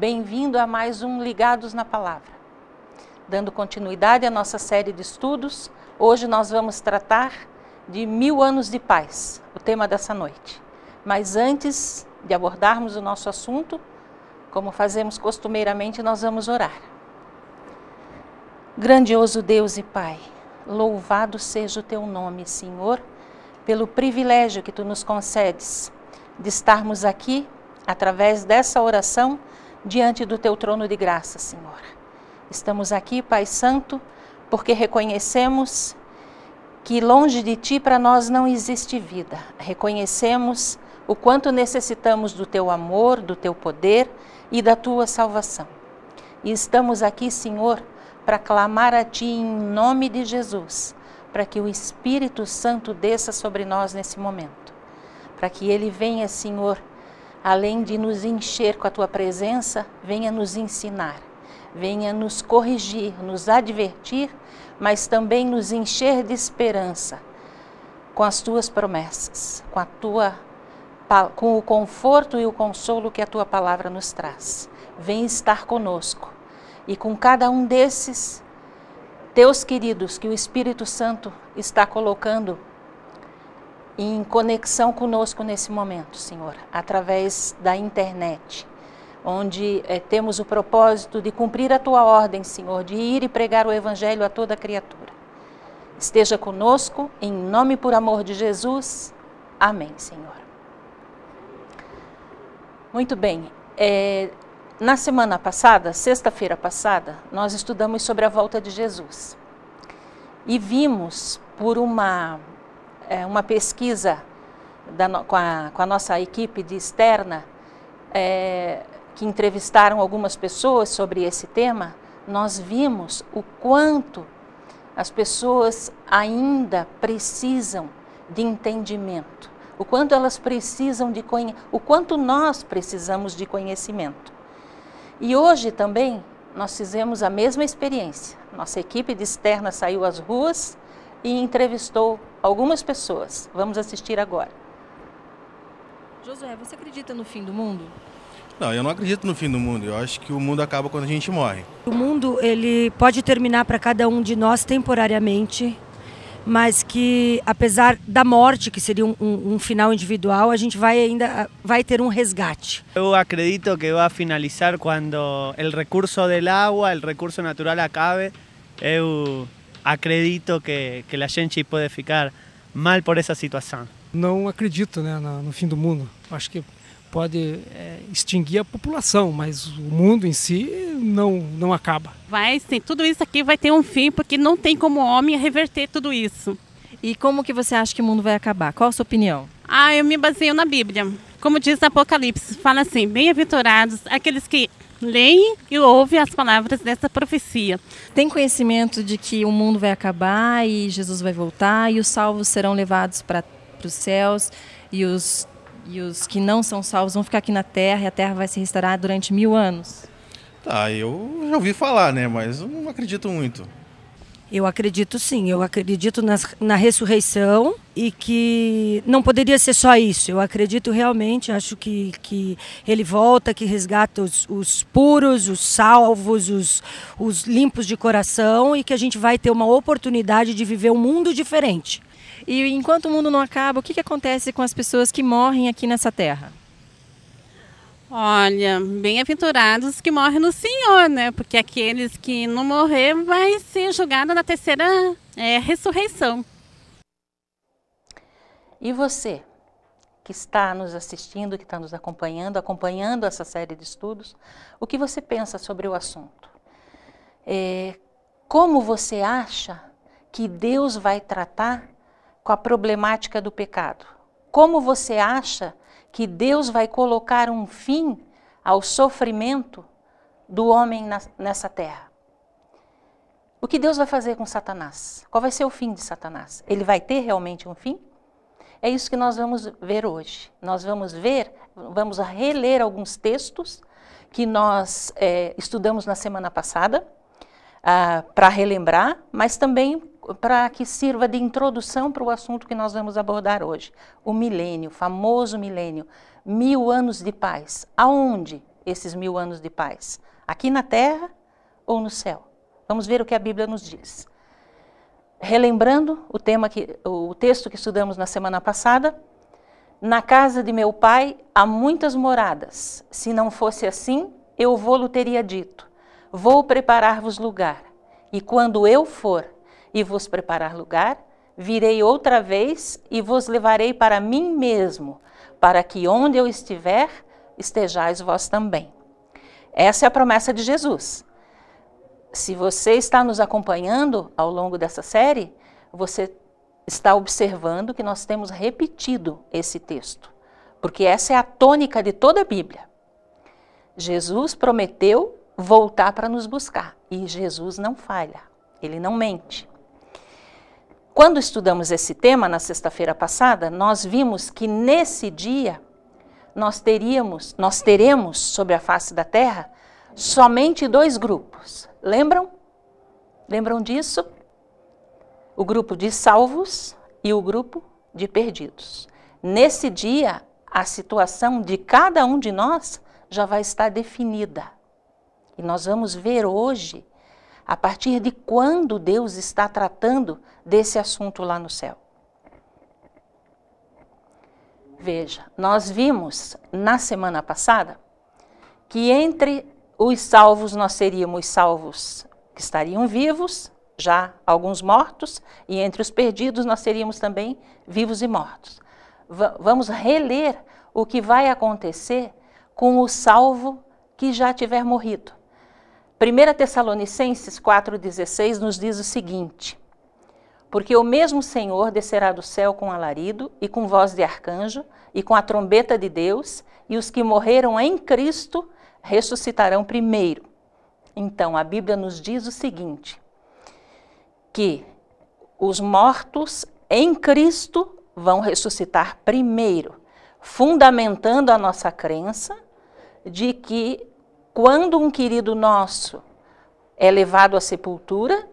Bem-vindo a mais um Ligados na Palavra. Dando continuidade à nossa série de estudos, hoje nós vamos tratar de 1000 anos de paz, o tema dessa noite. Mas antes de abordarmos o nosso assunto, como fazemos costumeiramente, nós vamos orar. Grandioso Deus e Pai, louvado seja o Teu nome, Senhor, pelo privilégio que Tu nos concedes de estarmos aqui, através dessa oração, diante do Teu trono de graça, Senhor. Estamos aqui, Pai Santo, porque reconhecemos que longe de Ti para nós não existe vida. Reconhecemos o quanto necessitamos do Teu amor, do Teu poder e da Tua salvação. E estamos aqui, Senhor, para clamar a Ti em nome de Jesus, para que o Espírito Santo desça sobre nós nesse momento. Para que Ele venha, Senhor, além de nos encher com a Tua presença, venha nos ensinar, venha nos corrigir, nos advertir, mas também nos encher de esperança com as Tuas promessas, com o conforto e o consolo que a Tua palavra nos traz. Vem estar conosco e com cada um desses Teus queridos que o Espírito Santo está colocando em conexão conosco nesse momento, Senhor, através da internet, onde temos o propósito de cumprir a Tua ordem, Senhor, de ir e pregar o Evangelho a toda criatura. Esteja conosco, em nome e por amor de Jesus. Amém, Senhor. Muito bem. Na semana passada, sexta-feira passada, nós estudamos sobre a volta de Jesus. E vimos por uma pesquisa com a nossa equipe de externa, que entrevistaram algumas pessoas sobre esse tema, nós vimos o quanto as pessoas ainda precisam de entendimento, o quanto elas precisam de o quanto nós precisamos de conhecimento. E hoje também nós fizemos a mesma experiência. Nossa equipe de externa saiu às ruas e entrevistou algumas pessoas. Vamos assistir agora. Josué, você acredita no fim do mundo? Não, eu não acredito no fim do mundo. Eu acho que o mundo acaba quando a gente morre. O mundo, ele pode terminar para cada um de nós temporariamente, mas que apesar da morte, que seria um final individual, a gente vai ter um resgate. Eu acredito que vai finalizar quando o recurso do água, o recurso natural acabe. Eu acredito que a gente pode ficar mal por essa situação. Não acredito, né, no fim do mundo. Acho que pode extinguir a população, mas o mundo em si não acaba. Vai sim, tudo isso aqui vai ter um fim, porque não tem como o homem reverter tudo isso. E como que você acha que o mundo vai acabar? Qual a sua opinião? Eu me baseio na Bíblia. Como diz Apocalipse, fala assim: bem-aventurados aqueles que leem e ouvem as palavras dessa profecia. Tem conhecimento de que o mundo vai acabar e Jesus vai voltar e os salvos serão levados para os céus e os que não são salvos vão ficar aqui na Terra e a Terra vai se restaurar durante 1000 anos? Tá, eu já ouvi falar, né, mas eu não acredito muito. Eu acredito sim, eu acredito na ressurreição e que não poderia ser só isso. Eu acredito realmente, acho que ele volta, que resgata os puros, os salvos, os limpos de coração e que a gente vai ter uma oportunidade de viver um mundo diferente. E enquanto o mundo não acaba, o que acontece com as pessoas que morrem aqui nessa terra? Olha, bem-aventurados que morrem no Senhor, né? Porque aqueles que não morrer vai ser julgado na terceira ressurreição. E você, que está nos assistindo, que está nos acompanhando essa série de estudos, o que você pensa sobre o assunto? Como você acha que Deus vai tratar com a problemática do pecado? Como você acha que Deus vai colocar um fim ao sofrimento do homem nessa terra? O que Deus vai fazer com Satanás? Qual vai ser o fim de Satanás? Ele vai ter realmente um fim? É isso que nós vamos ver hoje. Nós vamos reler alguns textos que nós estudamos na semana passada, para relembrar, mas também para que sirva de introdução para o assunto que nós vamos abordar hoje. O milênio, o famoso milênio, 1000 anos de paz. Aonde esses 1000 anos de paz? Aqui na terra ou no céu? Vamos ver o que a Bíblia nos diz. Relembrando o texto que estudamos na semana passada, na casa de meu pai há muitas moradas. Se não fosse assim, eu vou-lo teria dito. Vou preparar-vos lugar. E quando eu for e vos preparar lugar, virei outra vez e vos levarei para mim mesmo, para que onde eu estiver, estejais vós também. Essa é a promessa de Jesus. Se você está nos acompanhando ao longo dessa série, você está observando que nós temos repetido esse texto, porque essa é a tônica de toda a Bíblia. Jesus prometeu voltar para nos buscar, e Jesus não falha, ele não mente. Quando estudamos esse tema na sexta-feira passada, nós vimos que nesse dia nós teremos sobre a face da terra somente 2 grupos. Lembram? Lembram disso? O grupo de salvos e o grupo de perdidos. Nesse dia, a situação de cada um de nós já vai estar definida. E nós vamos ver hoje, a partir de quando Deus está tratando desse assunto lá no céu. Veja, nós vimos na semana passada que entre os salvos nós teríamos salvos que estariam vivos, já alguns mortos, e entre os perdidos nós teríamos também vivos e mortos. Vamos reler o que vai acontecer com o salvo que já tiver morrido. 1 Tessalonicenses 4,16 nos diz o seguinte: porque o mesmo Senhor descerá do céu com alarido e com voz de arcanjo e com a trombeta de Deus, e os que morreram em Cristo ressuscitarão primeiro. Então, a Bíblia nos diz o seguinte, que os mortos em Cristo vão ressuscitar primeiro, fundamentando a nossa crença de que quando um querido nosso é levado à sepultura,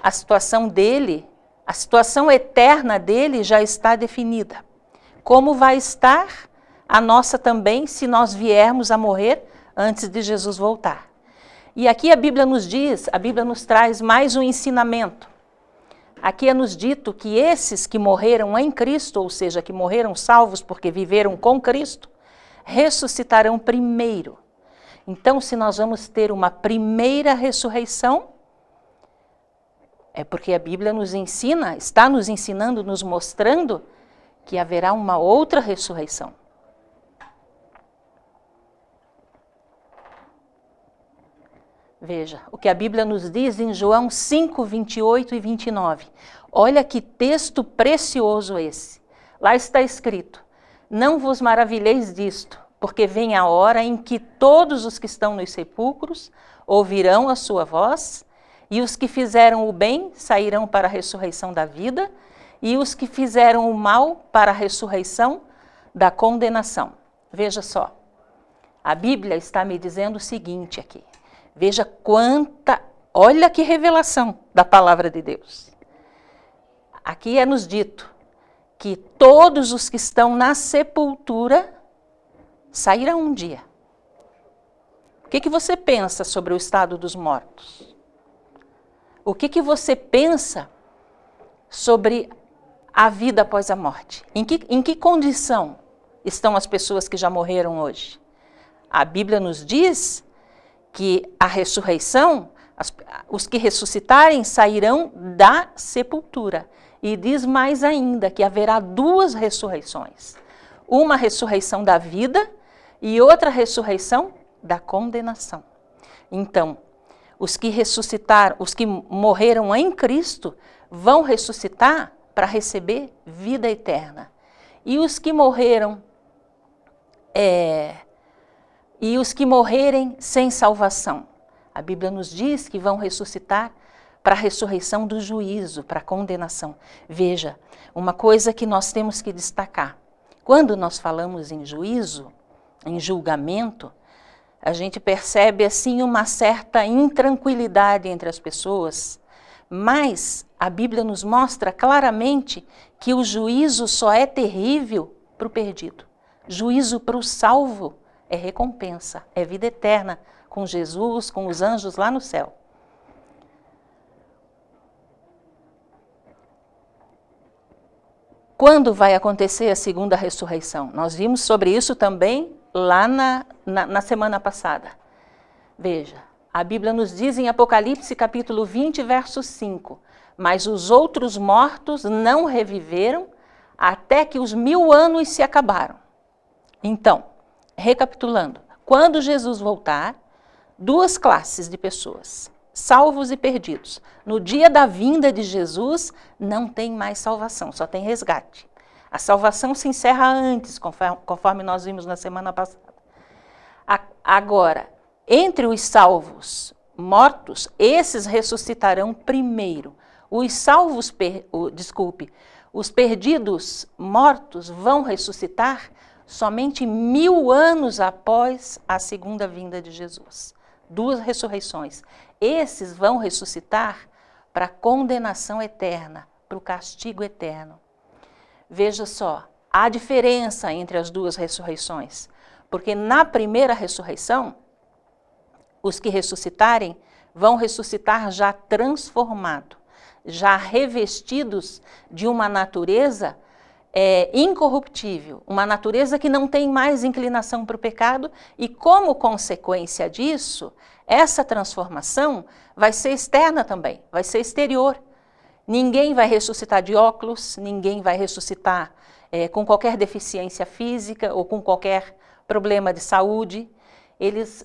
a situação dele, a situação eterna dele já está definida. Como vai estar a nossa também se nós viermos a morrer antes de Jesus voltar? E aqui a Bíblia nos diz, a Bíblia nos traz mais um ensinamento. Aqui é nos dito que esses que morreram em Cristo, ou seja, que morreram salvos porque viveram com Cristo, ressuscitarão primeiro. Então, se nós vamos ter uma primeira ressurreição, é porque a Bíblia nos ensina, está nos ensinando, nos mostrando que haverá uma outra ressurreição. Veja, o que a Bíblia nos diz em João 5, 28 e 29. Olha que texto precioso esse. Lá está escrito: não vos maravilheis disto, porque vem a hora em que todos os que estão nos sepulcros ouvirão a sua voz, e os que fizeram o bem sairão para a ressurreição da vida, e os que fizeram o mal para a ressurreição da condenação. Veja só, a Bíblia está me dizendo o seguinte aqui. Veja olha que revelação da palavra de Deus. Aqui é nos dito que todos os que estão na sepultura sairão um dia. O que você pensa sobre o estado dos mortos? O que você pensa sobre a vida após a morte? Em que condição estão as pessoas que já morreram hoje? A Bíblia nos diz que a ressurreição, os que ressuscitarem sairão da sepultura. E diz mais ainda que haverá 2 ressurreições. Uma ressurreição da vida e outra ressurreição da condenação. Então, os que ressuscitaram, os que morreram em Cristo, vão ressuscitar para receber vida eterna. E os que morreram e os que morrerem sem salvação, a Bíblia nos diz que vão ressuscitar para a ressurreição do juízo, para a condenação. Veja, uma coisa que nós temos que destacar. Quando nós falamos em juízo, em julgamento, a gente percebe assim uma certa intranquilidade entre as pessoas, mas a Bíblia nos mostra claramente que o juízo só é terrível para o perdido. Juízo para o salvo é recompensa, é vida eterna com Jesus, com os anjos lá no céu. Quando vai acontecer a segunda ressurreição? Nós vimos sobre isso também lá na semana passada. Veja, a Bíblia nos diz em Apocalipse capítulo 20, verso 5, mas os outros mortos não reviveram até que os 1000 anos se acabaram. Então, recapitulando, quando Jesus voltar, 2 classes de pessoas, salvos e perdidos. No dia da vinda de Jesus, não tem mais salvação, só tem resgate. A salvação se encerra antes, conforme nós vimos na semana passada. Agora, entre os salvos mortos, esses ressuscitarão primeiro. Os salvos, os perdidos mortos vão ressuscitar somente 1000 anos após a segunda vinda de Jesus. 2 ressurreições. Esses vão ressuscitar para a condenação eterna, para o castigo eterno. Veja só, há diferença entre as 2 ressurreições, porque na primeira ressurreição, os que ressuscitarem vão ressuscitar já transformados, já revestidos de uma natureza incorruptível, uma natureza que não tem mais inclinação para o pecado e, como consequência disso, essa transformação vai ser externa também, vai ser exterior. Ninguém vai ressuscitar de óculos, ninguém vai ressuscitar com qualquer deficiência física ou com qualquer problema de saúde.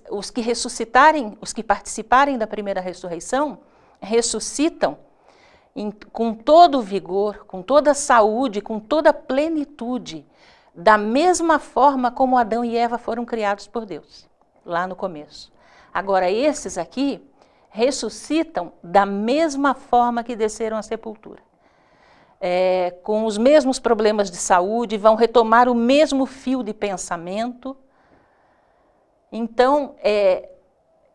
Os que ressuscitarem, os que participarem da primeira ressurreição, ressuscitam com todo o vigor, com toda a saúde, com toda a plenitude, da mesma forma como Adão e Eva foram criados por Deus, lá no começo. Agora, esses aqui ressuscitam da mesma forma que desceram à sepultura. Com os mesmos problemas de saúde, vão retomar o mesmo fio de pensamento. Então,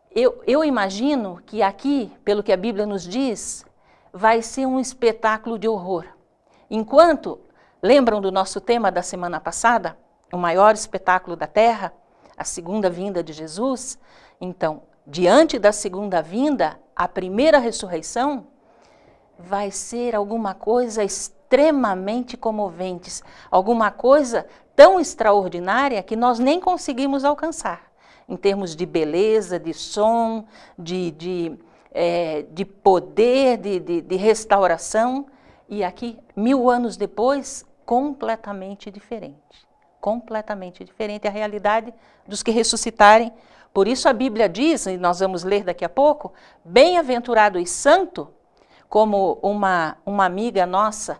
eu imagino que aqui, pelo que a Bíblia nos diz, vai ser um espetáculo de horror. Enquanto, lembram do nosso tema da semana passada? O maior espetáculo da terra, a segunda vinda de Jesus. Então, diante da segunda vinda, a primeira ressurreição vai ser alguma coisa extremamente comovente, alguma coisa tão extraordinária que nós nem conseguimos alcançar, em termos de beleza, de som, de poder, de restauração, e aqui, 1000 anos depois, completamente diferente. Completamente diferente a realidade dos que ressuscitarem. Por isso a Bíblia diz, e nós vamos ler daqui a pouco, bem-aventurado e santo, como uma amiga nossa,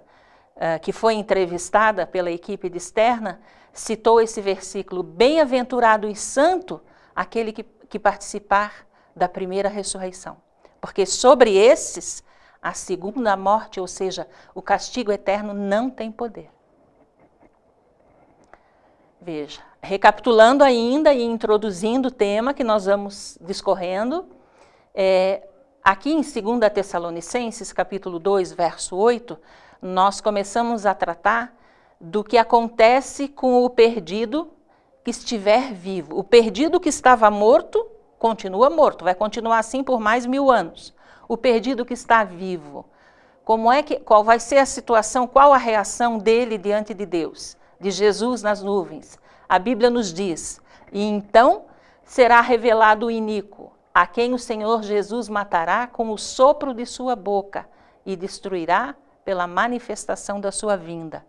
que foi entrevistada pela equipe de externa, citou esse versículo, bem-aventurado e santo, aquele que participar da primeira ressurreição. Porque sobre esses, a segunda morte, ou seja, o castigo eterno, não tem poder. Veja, recapitulando ainda e introduzindo o tema que nós vamos discorrendo, aqui em 2 Tessalonicenses, capítulo 2, verso 8, nós começamos a tratar do que acontece com o perdido que estiver vivo. O perdido que estava morto, continua morto, vai continuar assim por mais 1000 anos. O perdido que está vivo, qual vai ser a situação, qual a reação dele diante de Deus, de Jesus nas nuvens? A Bíblia nos diz, e então será revelado o iníquo, a quem o Senhor Jesus matará com o sopro de sua boca e destruirá pela manifestação da sua vinda.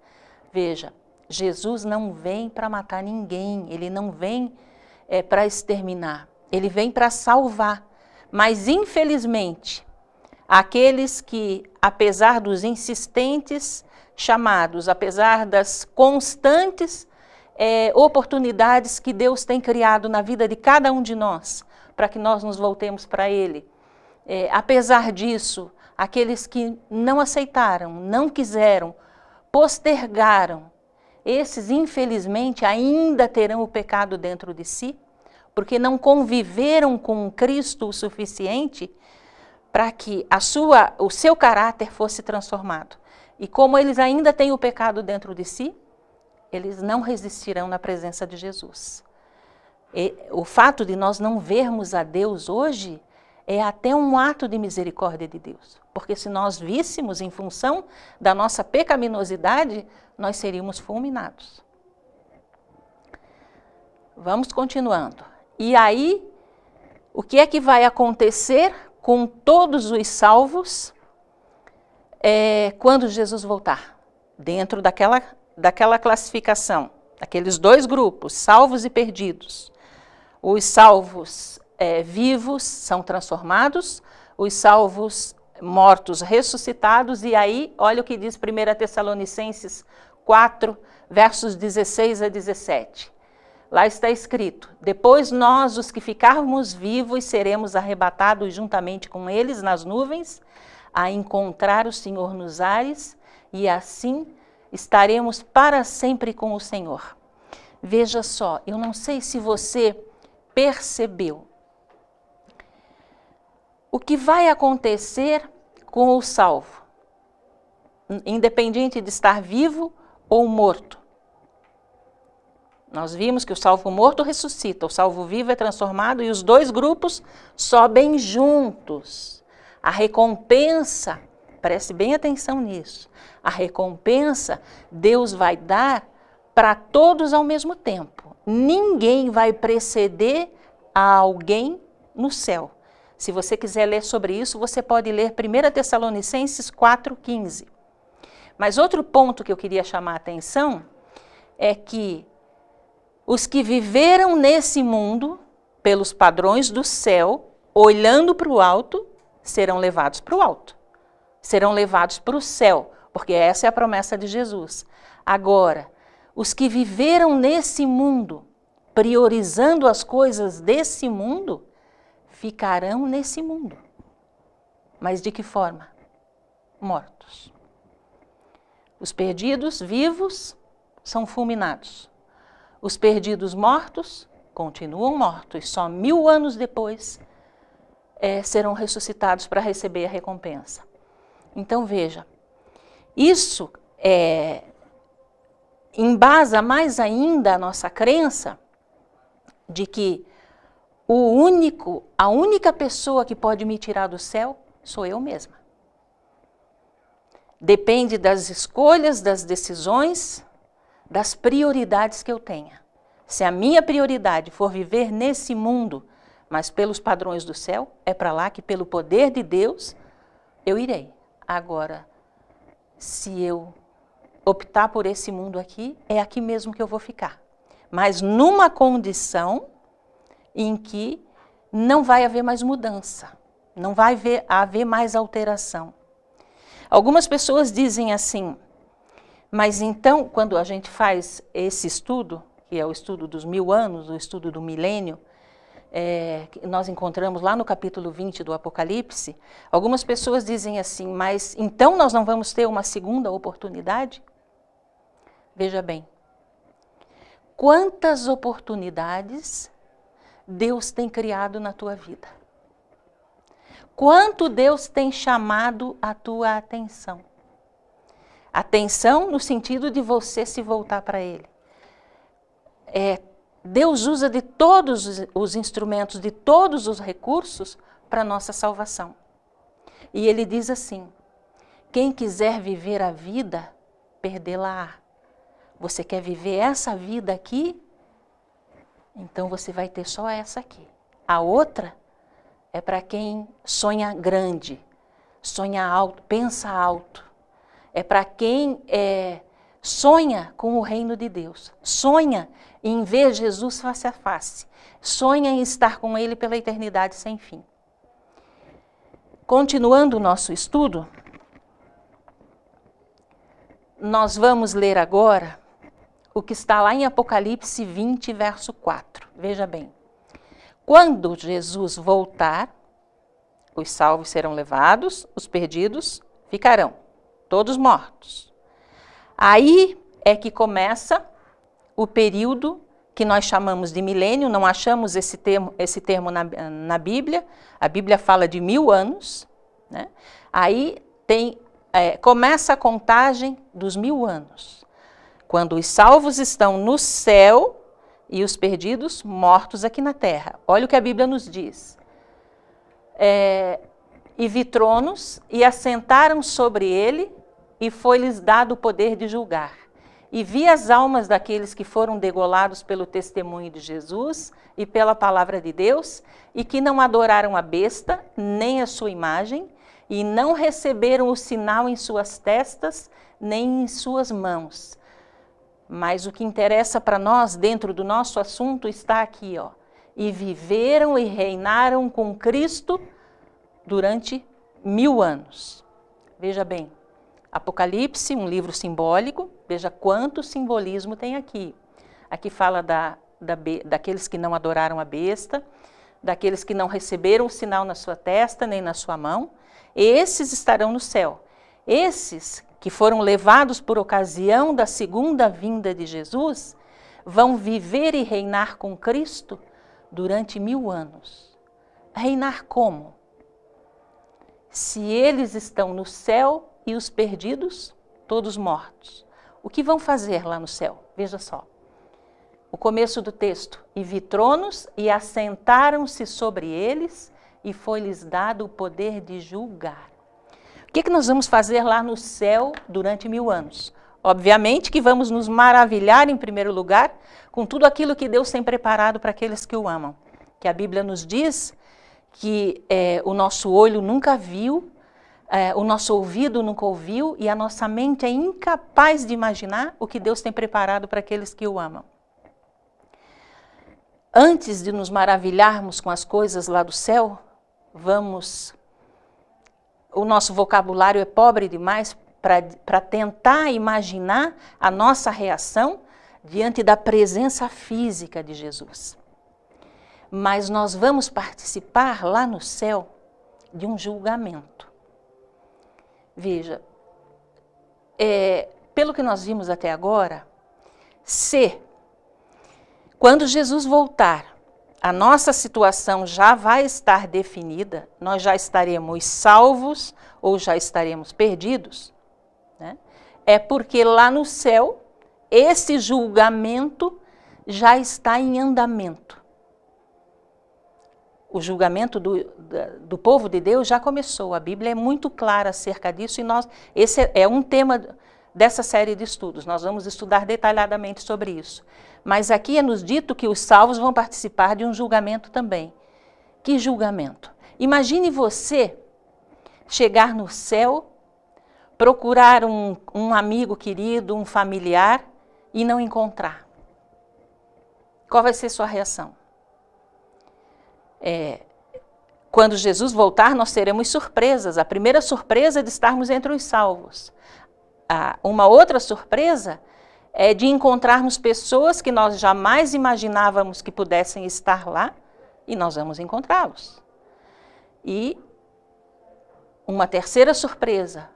Veja, Jesus não vem para matar ninguém, ele não vem para exterminar. Ele vem para salvar, mas infelizmente, aqueles que, apesar dos insistentes chamados, apesar das constantes oportunidades que Deus tem criado na vida de cada um de nós, para que nós nos voltemos para Ele, apesar disso, aqueles que não aceitaram, não quiseram, postergaram, esses infelizmente ainda terão o pecado dentro de si, porque não conviveram com Cristo o suficiente para que o seu caráter fosse transformado. E como eles ainda têm o pecado dentro de si, eles não resistirão na presença de Jesus. O fato de nós não vermos a Deus hoje é até um ato de misericórdia de Deus. Porque se nós víssemos em função da nossa pecaminosidade, nós seríamos fulminados. Vamos continuando. E aí, o que é que vai acontecer com todos os salvos quando Jesus voltar? Dentro daquela classificação, aqueles dois grupos, salvos e perdidos. Os salvos vivos são transformados, os salvos mortos ressuscitados, e aí, olha o que diz 1 Tessalonicenses 4, versos 16 a 17. Lá está escrito: depois nós, os que ficarmos vivos, seremos arrebatados juntamente com eles nas nuvens, a encontrar o Senhor nos ares, e assim estaremos para sempre com o Senhor. Veja só, eu não sei se você percebeu o que vai acontecer com o salvo, independente de estar vivo ou morto. Nós vimos que o salvo morto ressuscita, o salvo vivo é transformado e os dois grupos sobem juntos. A recompensa, preste bem atenção nisso, a recompensa Deus vai dar para todos ao mesmo tempo. Ninguém vai preceder a alguém no céu. Se você quiser ler sobre isso, você pode ler 1 Tessalonicenses 4,15. Mas outro ponto que eu queria chamar a atenção é que os que viveram nesse mundo, pelos padrões do céu, olhando para o alto, serão levados para o alto. Serão levados para o céu, porque essa é a promessa de Jesus. Agora, os que viveram nesse mundo, priorizando as coisas desse mundo, ficarão nesse mundo. Mas de que forma? Mortos. Os perdidos vivos são fulminados. Os perdidos mortos continuam mortos. Só 1000 anos depois serão ressuscitados para receber a recompensa. Então veja, isso embasa mais ainda a nossa crença de que a única pessoa que pode me tirar do céu sou eu mesma. Depende das escolhas, das decisões, das prioridades que eu tenha. Se a minha prioridade for viver nesse mundo, mas pelos padrões do céu, é para lá que pelo poder de Deus eu irei. Agora, se eu optar por esse mundo aqui, é aqui mesmo que eu vou ficar. Mas numa condição em que não vai haver mais mudança, não vai haver mais alteração. Algumas pessoas dizem assim, mas então, quando a gente faz esse estudo, que é o estudo dos 1000 anos, o estudo do milênio, que nós encontramos lá no capítulo 20 do Apocalipse, algumas pessoas dizem assim, mas então nós não vamos ter uma segunda oportunidade? Veja bem, quantas oportunidades Deus tem criado na tua vida? Quanto Deus tem chamado a tua atenção? Atenção no sentido de você se voltar para Ele. Deus usa de todos os instrumentos, de todos os recursos para a nossa salvação. E Ele diz assim, quem quiser viver a vida, perdê-la-á. Você quer viver essa vida aqui? Então você vai ter só essa aqui. A outra é para quem sonha grande, sonha alto, pensa alto. É para quem sonha com o reino de Deus, sonha em ver Jesus face a face, sonha em estar com Ele pela eternidade sem fim. Continuando o nosso estudo, nós vamos ler agora o que está lá em Apocalipse 20, verso 4. Veja bem, quando Jesus voltar, os salvos serão levados, os perdidos ficarão, todos mortos. Aí é que começa o período que nós chamamos de milênio, não achamos esse termo na Bíblia, a Bíblia fala de 1000 anos, né? Aí começa a contagem dos 1000 anos, quando os salvos estão no céu e os perdidos mortos aqui na terra. Olha o que a Bíblia nos diz. E vi tronos, e assentaram sobre ele, e foi-lhes dado o poder de julgar. E vi as almas daqueles que foram degolados pelo testemunho de Jesus e pela palavra de Deus, e que não adoraram a besta, nem a sua imagem, e não receberam o sinal em suas testas, nem em suas mãos. Mas o que interessa para nós, dentro do nosso assunto, está aqui, ó. E viveram e reinaram com Cristo durante 1000 anos. Veja bem, Apocalipse, um livro simbólico, veja quanto simbolismo tem aqui. Aqui fala daqueles que não adoraram a besta, daqueles que não receberam o sinal na sua testa, nem na sua mão. Esses estarão no céu. Esses que foram levados por ocasião da segunda vinda de Jesus, vão viver e reinar com Cristo durante 1000 anos. Reinar como? Se eles estão no céu e os perdidos, todos mortos. O que vão fazer lá no céu? Veja só. O começo do texto. E vi tronos e assentaram-se sobre eles e foi-lhes dado o poder de julgar. O que nós vamos fazer lá no céu durante 1000 anos? Obviamente que vamos nos maravilhar, em primeiro lugar, com tudo aquilo que Deus tem preparado para aqueles que o amam. Que a Bíblia nos diz que o nosso olho nunca viu, o nosso ouvido nunca ouviu e a nossa mente é incapaz de imaginar o que Deus tem preparado para aqueles que o amam. Antes de nos maravilharmos com as coisas lá do céu, o nosso vocabulário é pobre demais para tentar imaginar a nossa reação diante da presença física de Jesus. Mas nós vamos participar lá no céu de um julgamento. Veja, pelo que nós vimos até agora, quando Jesus voltar, a nossa situação já vai estar definida, nós já estaremos salvos ou já estaremos perdidos, né? É porque lá no céu, esse julgamento já está em andamento. O julgamento do povo de Deus já começou, a Bíblia é muito clara acerca disso e esse é um tema dessa série de estudos, nós vamos estudar detalhadamente sobre isso. Mas aqui é nos dito que os salvos vão participar de um julgamento também. Que julgamento? Imagine você chegar no céu, procurar um amigo querido, um familiar e não encontrar. Qual vai ser sua reação? Quando Jesus voltar, nós teremos surpresas. A primeira surpresa é de estarmos entre os salvos. Uma outra surpresa é de encontrarmos pessoas que nós jamais imaginávamos que pudessem estar lá e nós vamos encontrá-los. E uma terceira surpresa,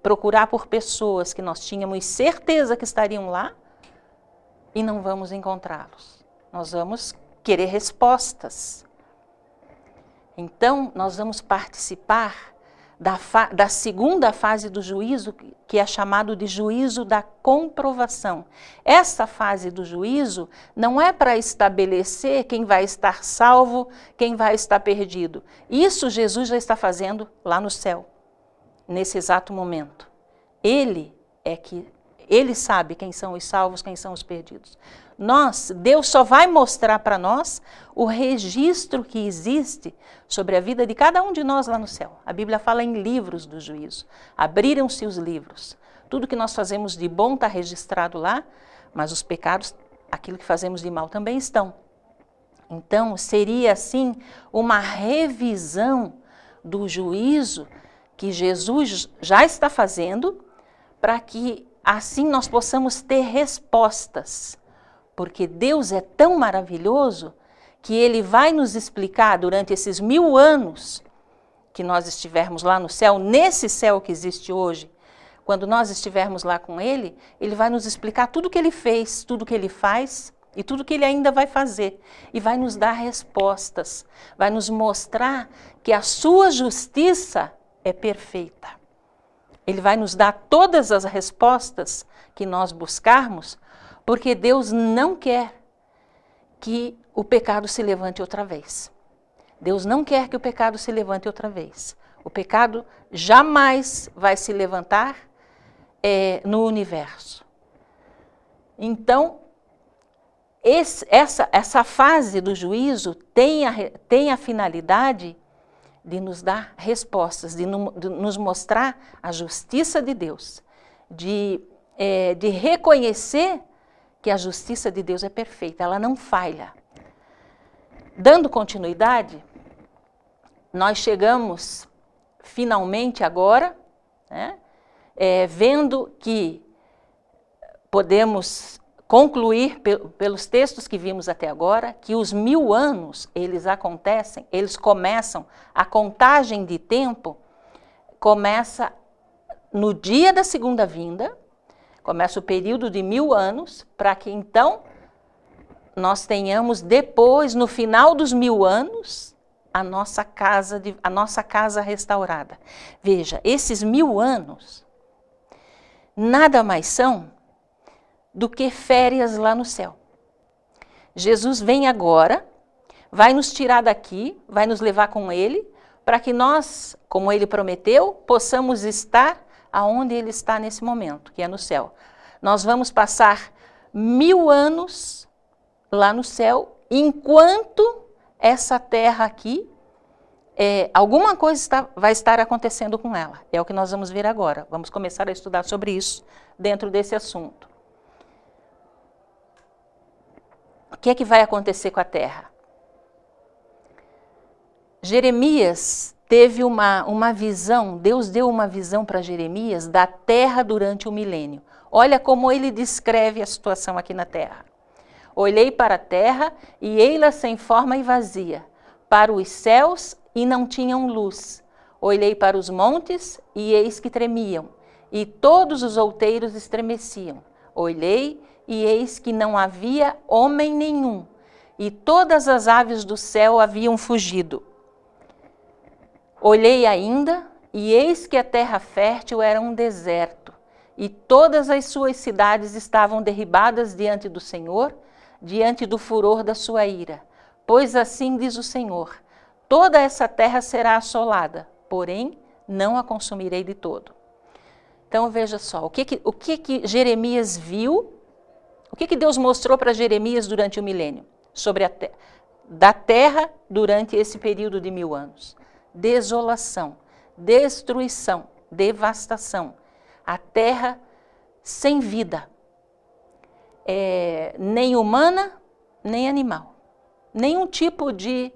procurar por pessoas que nós tínhamos certeza que estariam lá e não vamos encontrá-los. Nós vamos querer respostas. Então, nós vamos participar da segunda fase do juízo, que é chamado de juízo da comprovação. Essa fase do juízo não é para estabelecer quem vai estar salvo, quem vai estar perdido. Isso Jesus já está fazendo lá no céu, nesse exato momento. Ele sabe quem são os salvos, quem são os perdidos. Deus só vai mostrar para nós o registro que existe sobre a vida de cada um de nós lá no céu. A Bíblia fala em livros do juízo. Abriram-se os livros. Tudo que nós fazemos de bom está registrado lá, mas os pecados, aquilo que fazemos de mal também estão. Então, seria assim uma revisão do juízo que Jesus já está fazendo para que assim nós possamos ter respostas. Porque Deus é tão maravilhoso que Ele vai nos explicar durante esses 1000 anos que nós estivermos lá no céu, nesse céu que existe hoje, quando nós estivermos lá com Ele, Ele vai nos explicar tudo que Ele fez, tudo que Ele faz e tudo que Ele ainda vai fazer. E vai nos dar respostas, vai nos mostrar que a sua justiça é perfeita. Ele vai nos dar todas as respostas que nós buscarmos, porque Deus não quer que o pecado se levante outra vez. Deus não quer que o pecado se levante outra vez. O pecado jamais vai se levantar no universo. Então, essa fase do juízo tem a finalidade de nos dar respostas, de nos mostrar a justiça de Deus, de reconhecer que a justiça de Deus é perfeita, ela não falha. Dando continuidade, nós chegamos finalmente agora, né, vendo que podemos concluir pelos textos que vimos até agora, que os 1000 anos, eles começam, a contagem de tempo começa no dia da segunda vinda, começa o período de 1000 anos, para que então nós tenhamos depois, no final dos 1000 anos, a nossa casa restaurada. Veja, esses 1000 anos nada mais são do que férias lá no céu. Jesus vem agora, vai nos tirar daqui, vai nos levar com ele, para que nós, como ele prometeu, possamos estar aonde ele está nesse momento, que é no céu. Nós vamos passar 1000 anos lá no céu, enquanto essa terra aqui, alguma coisa vai estar acontecendo com ela. É o que nós vamos ver agora. Vamos começar a estudar sobre isso dentro desse assunto. O que é que vai acontecer com a terra? Jeremias teve uma visão, Deus deu uma visão para Jeremias da terra durante o milênio. Olha como ele descreve a situação aqui na terra. Olhei para a terra e ei-la sem forma e vazia, para os céus e não tinham luz. Olhei para os montes e eis que tremiam, e todos os outeiros estremeciam. Olhei e eis que não havia homem nenhum, e todas as aves do céu haviam fugido. Olhei ainda, e eis que a terra fértil era um deserto, e todas as suas cidades estavam derribadas diante do Senhor, diante do furor da sua ira. Pois assim diz o Senhor, toda essa terra será assolada, porém não a consumirei de todo. Então veja só, o que Jeremias viu, o que Deus mostrou para Jeremias durante o milênio? Sobre da terra durante esse período de 1000 anos. Desolação, destruição, devastação. A terra sem vida. Nem humana, nem animal. Nenhum tipo de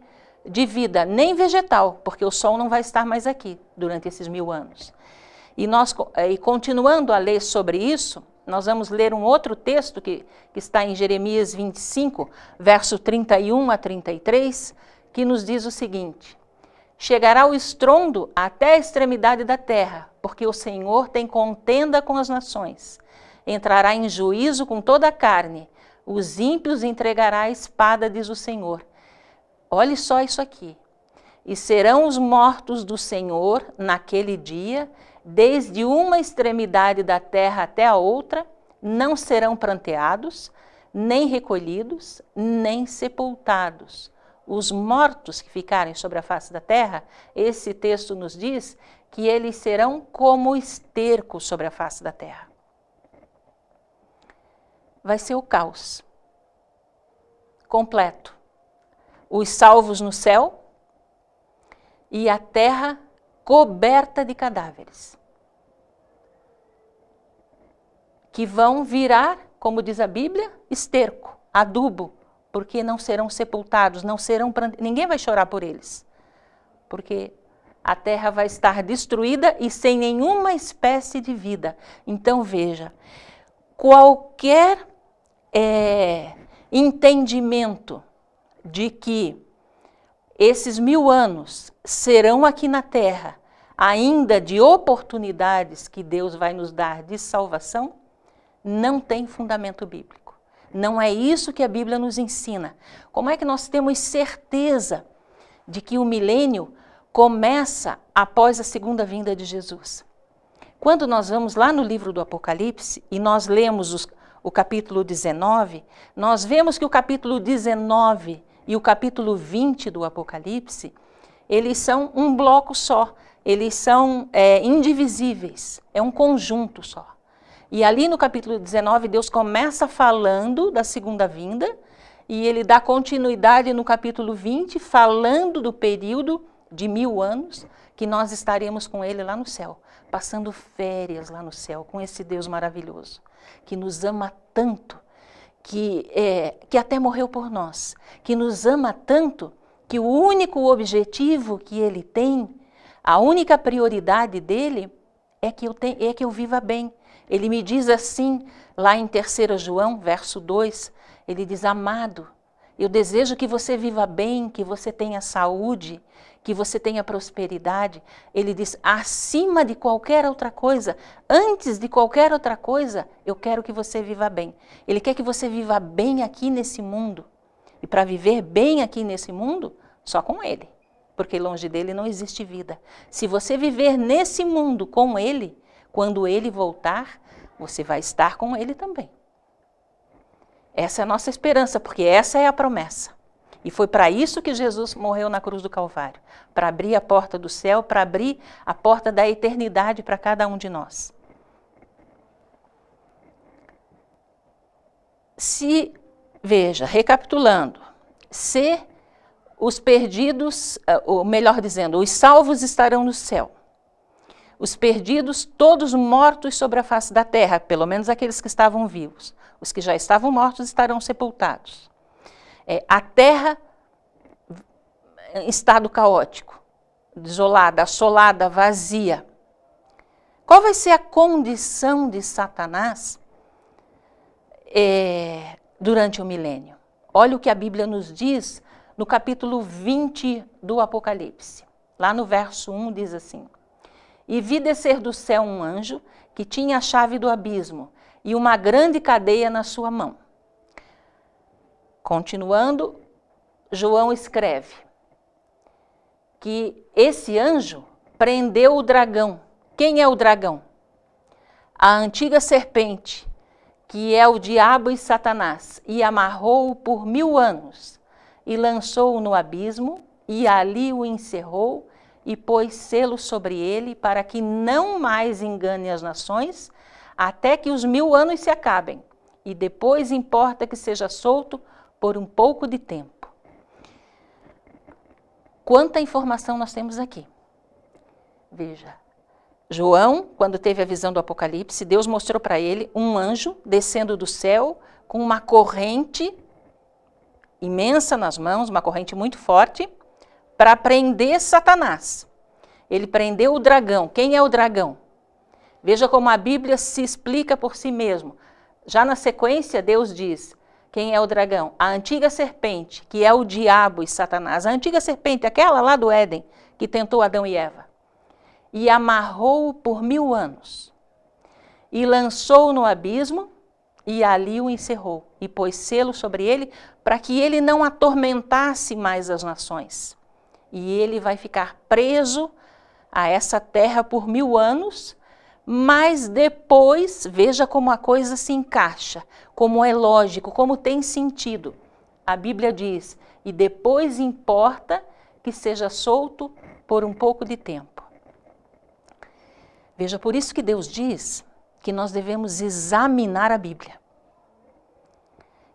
vida, nem vegetal, porque o sol não vai estar mais aqui durante esses 1000 anos. E continuando a ler sobre isso, nós vamos ler um outro texto que está em Jeremias 25, verso 31 a 33, que nos diz o seguinte: chegará o estrondo até a extremidade da terra, porque o Senhor tem contenda com as nações. Entrará em juízo com toda a carne, os ímpios entregará a espada, diz o Senhor. Olhe só isso aqui. E serão os mortos do Senhor naquele dia, desde uma extremidade da terra até a outra, não serão pranteados, nem recolhidos, nem sepultados. Os mortos que ficarem sobre a face da terra, esse texto nos diz que eles serão como esterco sobre a face da terra. Vai ser o caos completo. Os salvos no céu e a terra coberta de cadáveres, que vão virar, como diz a Bíblia, esterco, adubo, porque não serão sepultados, ninguém vai chorar por eles, porque a terra vai estar destruída e sem nenhuma espécie de vida. Então veja, qualquer entendimento de que esses 1000 anos serão aqui na terra, ainda de oportunidades que Deus vai nos dar de salvação, não tem fundamento bíblico. Não é isso que a Bíblia nos ensina. Como é que nós temos certeza de que o milênio começa após a segunda vinda de Jesus? Quando nós vamos lá no livro do Apocalipse e nós lemos o capítulo 19, nós vemos que o capítulo 19 e o capítulo 20 do Apocalipse, eles são um bloco só, eles são indivisíveis, é um conjunto só. E ali no capítulo 19, Deus começa falando da segunda vinda, e ele dá continuidade no capítulo 20, falando do período de 1000 anos, que nós estaremos com ele lá no céu, passando férias lá no céu, com esse Deus maravilhoso, que nos ama tanto, que até morreu por nós, que nos ama tanto, que o único objetivo que ele tem, a única prioridade dele, é que eu viva bem. Ele me diz assim, lá em 3 João, verso 2, ele diz: amado, eu desejo que você viva bem, que você tenha saúde, que você tenha prosperidade. Ele diz, acima de qualquer outra coisa, antes de qualquer outra coisa, eu quero que você viva bem. Ele quer que você viva bem aqui nesse mundo. E para viver bem aqui nesse mundo, só com ele. Porque longe dele não existe vida. Se você viver nesse mundo com ele, quando ele voltar, você vai estar com ele também. Essa é a nossa esperança, porque essa é a promessa. E foi para isso que Jesus morreu na cruz do Calvário, para abrir a porta do céu, para abrir a porta da eternidade para cada um de nós. Veja, recapitulando, se os perdidos, ou melhor dizendo, os salvos estarão no céu, os perdidos todos mortos sobre a face da terra, pelo menos aqueles que estavam vivos, os que já estavam mortos estarão sepultados. A terra em estado caótico, desolada, assolada, vazia. Qual vai ser a condição de Satanás durante o milênio? Olha o que a Bíblia nos diz no capítulo 20 do Apocalipse. Lá no verso 1 diz assim: e vi descer do céu um anjo que tinha a chave do abismo e uma grande cadeia na sua mão. Continuando, João escreve que esse anjo prendeu o dragão. Quem é o dragão? A antiga serpente, que é o diabo e Satanás, e amarrou-o por 1000 anos, e lançou-o no abismo, e ali o encerrou, e pôs selo sobre ele, para que não mais engane as nações, até que os 1000 anos se acabem, e depois importa que seja solto por um pouco de tempo. Quanta informação nós temos aqui. Veja, João, quando teve a visão do Apocalipse, Deus mostrou para ele um anjo descendo do céu com uma corrente imensa nas mãos, uma corrente muito forte, para prender Satanás. Ele prendeu o dragão. Quem é o dragão? Veja como a Bíblia se explica por si mesmo. Já na sequência, Deus diz: quem é o dragão? A antiga serpente, que é o diabo e Satanás. A antiga serpente, aquela lá do Éden, que tentou Adão e Eva. E amarrou-o por 1000 anos. E lançou-o no abismo, e ali o encerrou. E pôs selo sobre ele, para que ele não atormentasse mais as nações. E ele vai ficar preso a essa terra por 1000 anos, mas depois, veja como a coisa se encaixa, como é lógico, como tem sentido. A Bíblia diz, e depois importa que seja solto por um pouco de tempo. Veja, por isso que Deus diz que nós devemos examinar a Bíblia,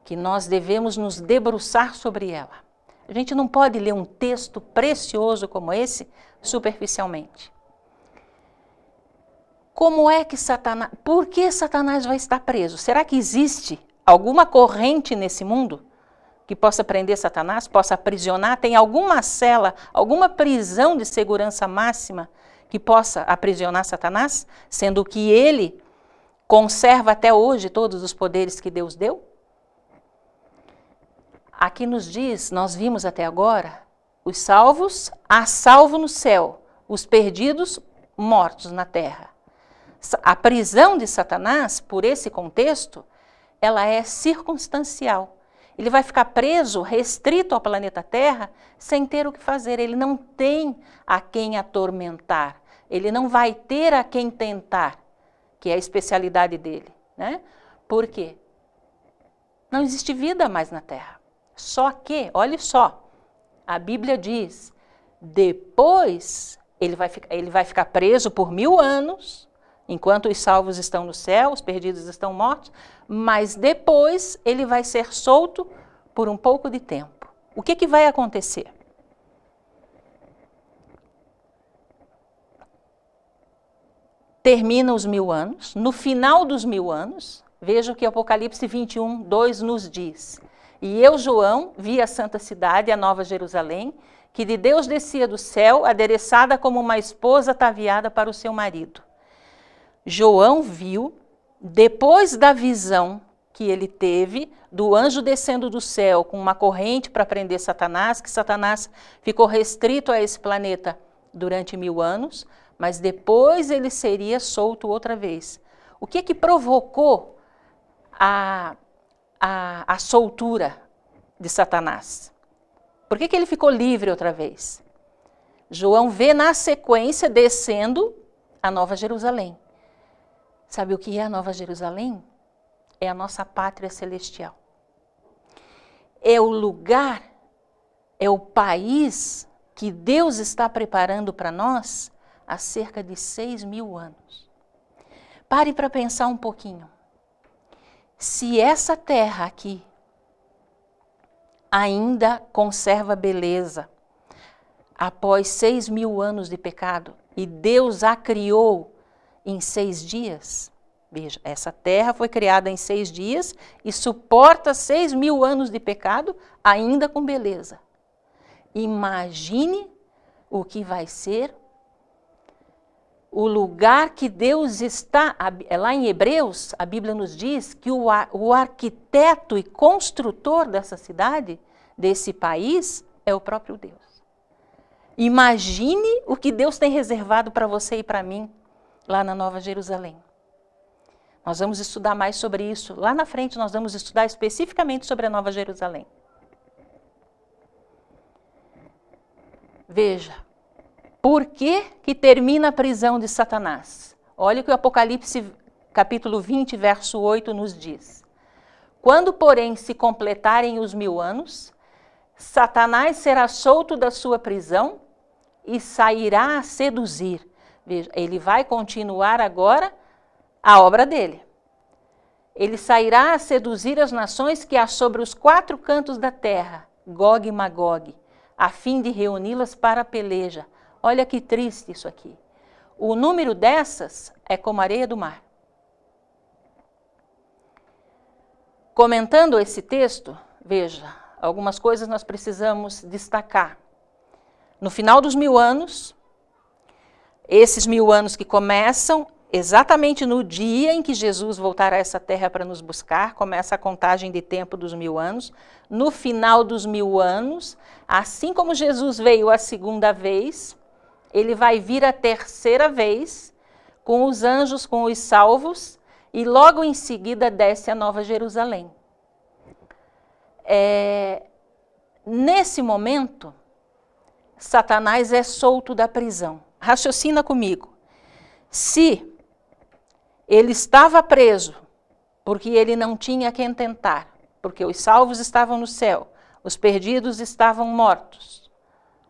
que nós devemos nos debruçar sobre ela. A gente não pode ler um texto precioso como esse superficialmente. Como é que Satanás... Por que Satanás vai estar preso? Será que existe alguma corrente nesse mundo que possa prender Satanás, possa aprisionar? Tem alguma cela, alguma prisão de segurança máxima que possa aprisionar Satanás? Sendo que ele conserva até hoje todos os poderes que Deus deu? Aqui nos diz, nós vimos até agora, os salvos, há salvo no céu, os perdidos, mortos na terra. A prisão de Satanás, por esse contexto, ela é circunstancial. Ele vai ficar preso, restrito ao planeta Terra, sem ter o que fazer. Ele não tem a quem atormentar. Ele não vai ter a quem tentar, que é a especialidade dele, né? Por quê? não existe vida mais na terra. Só que, olha só, a Bíblia diz, depois ele vai ficar preso por 1000 anos, enquanto os salvos estão no céu, os perdidos estão mortos, mas depois ele vai ser solto por um pouco de tempo. O que vai acontecer? Termina os 1000 anos, no final dos 1000 anos, veja o que Apocalipse 21, 2 nos diz. E eu, João, vi a santa cidade, a nova Jerusalém, que de Deus descia do céu, adereçada como uma esposa ataviada para o seu marido. João viu, depois da visão que ele teve, do anjo descendo do céu com uma corrente para prender Satanás, que Satanás ficou restrito a esse planeta durante 1000 anos, mas depois ele seria solto outra vez. O que provocou a soltura de Satanás? Por que ele ficou livre outra vez? João vê na sequência descendo a Nova Jerusalém. Sabe o que é a Nova Jerusalém? É a nossa pátria celestial. É o lugar, é o país que Deus está preparando para nós há cerca de 6.000 anos. Pare para pensar um pouquinho. Se essa terra aqui ainda conserva beleza, após 6.000 anos de pecado, e Deus a criou em 6 dias, veja, essa terra foi criada em 6 dias e suporta 6.000 anos de pecado ainda com beleza. Imagine o que vai ser o lugar que Deus está. Lá em Hebreus, a Bíblia nos diz que o arquiteto e construtor dessa cidade, desse país, é o próprio Deus. Imagine o que Deus tem reservado para você e para mim, lá na Nova Jerusalém. Nós vamos estudar mais sobre isso. Lá na frente nós vamos estudar especificamente sobre a Nova Jerusalém. Veja, por que termina a prisão de Satanás? Olha o que o Apocalipse capítulo 20, verso 8 nos diz. Quando, porém, se completarem os 1000 anos, Satanás será solto da sua prisão e sairá a seduzir. Veja, ele vai continuar agora a obra dele. Ele sairá a seduzir as nações que há sobre os 4 cantos da terra, Gog e Magog, a fim de reuni-las para a peleja. Olha que triste isso aqui. O número dessas é como a areia do mar. Comentando esse texto, veja, algumas coisas nós precisamos destacar. No final dos 1000 anos, esses 1000 anos que começam exatamente no dia em que Jesus voltar a essa terra para nos buscar, começa a contagem de tempo dos 1000 anos. No final dos 1000 anos, assim como Jesus veio a segunda vez, ele vai vir a terceira vez com os anjos, com os salvos, e logo em seguida desce a Nova Jerusalém. Nesse momento, Satanás é solto da prisão. Raciocina comigo. Se ele estava preso porque ele não tinha quem tentar, porque os salvos estavam no céu, os perdidos estavam mortos,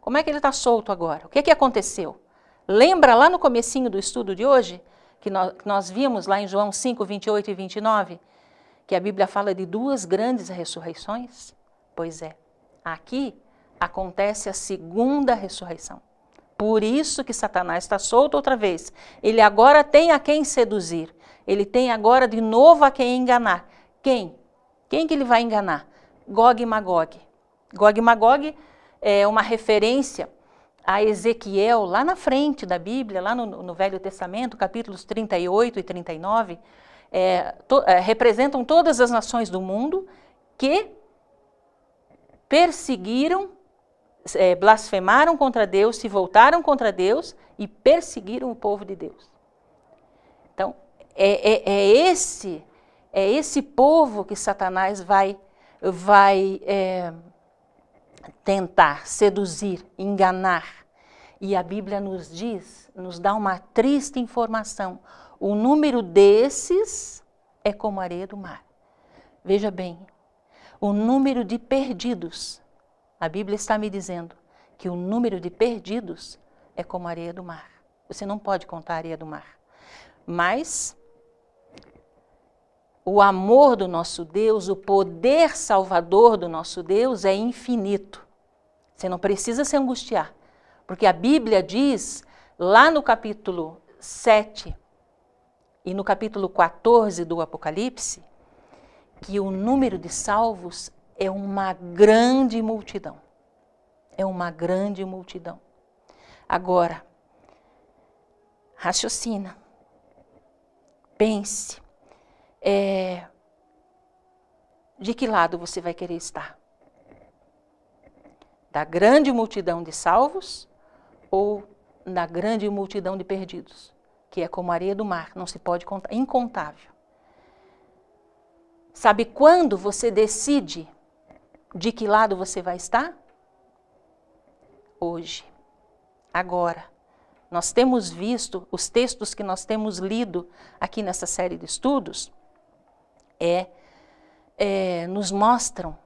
como é que ele está solto agora? O que aconteceu? Lembra lá no comecinho do estudo de hoje, que nós vimos lá em João 5, 28 e 29, que a Bíblia fala de 2 grandes ressurreições? Pois é, aqui acontece a segunda ressurreição. Por isso que Satanás está solto outra vez. Ele agora tem a quem seduzir. Ele tem agora de novo a quem enganar. Quem? Quem que ele vai enganar? Gog e Magog. Gog e Magog é uma referência a Ezequiel, lá na frente da Bíblia, lá no Velho Testamento, capítulos 38 e 39, representam todas as nações do mundo que perseguiram, blasfemaram contra Deus, se voltaram contra Deus e perseguiram o povo de Deus. Então, é esse povo que Satanás vai tentar seduzir, enganar. E a Bíblia nos diz, nos dá uma triste informação. O número desses é como a areia do mar. Veja bem, O número de perdidos, a Bíblia está me dizendo que o número de perdidos é como a areia do mar. Você não pode contar a areia do mar. Mas o amor do nosso Deus, o poder salvador do nosso Deus é infinito. Você não precisa se angustiar, porque a Bíblia diz, lá no capítulo 7 e no capítulo 14 do Apocalipse, que o número de salvos é uma grande multidão. É uma grande multidão. Agora, raciocina, pense, de que lado você vai querer estar? Da grande multidão de salvos ou da grande multidão de perdidos? Que é como a areia do mar, não se pode contar, incontável. Sabe quando você decide de que lado você vai estar? Hoje, agora. Nós temos visto, os textos que nós temos lido aqui nessa série de estudos, nos mostram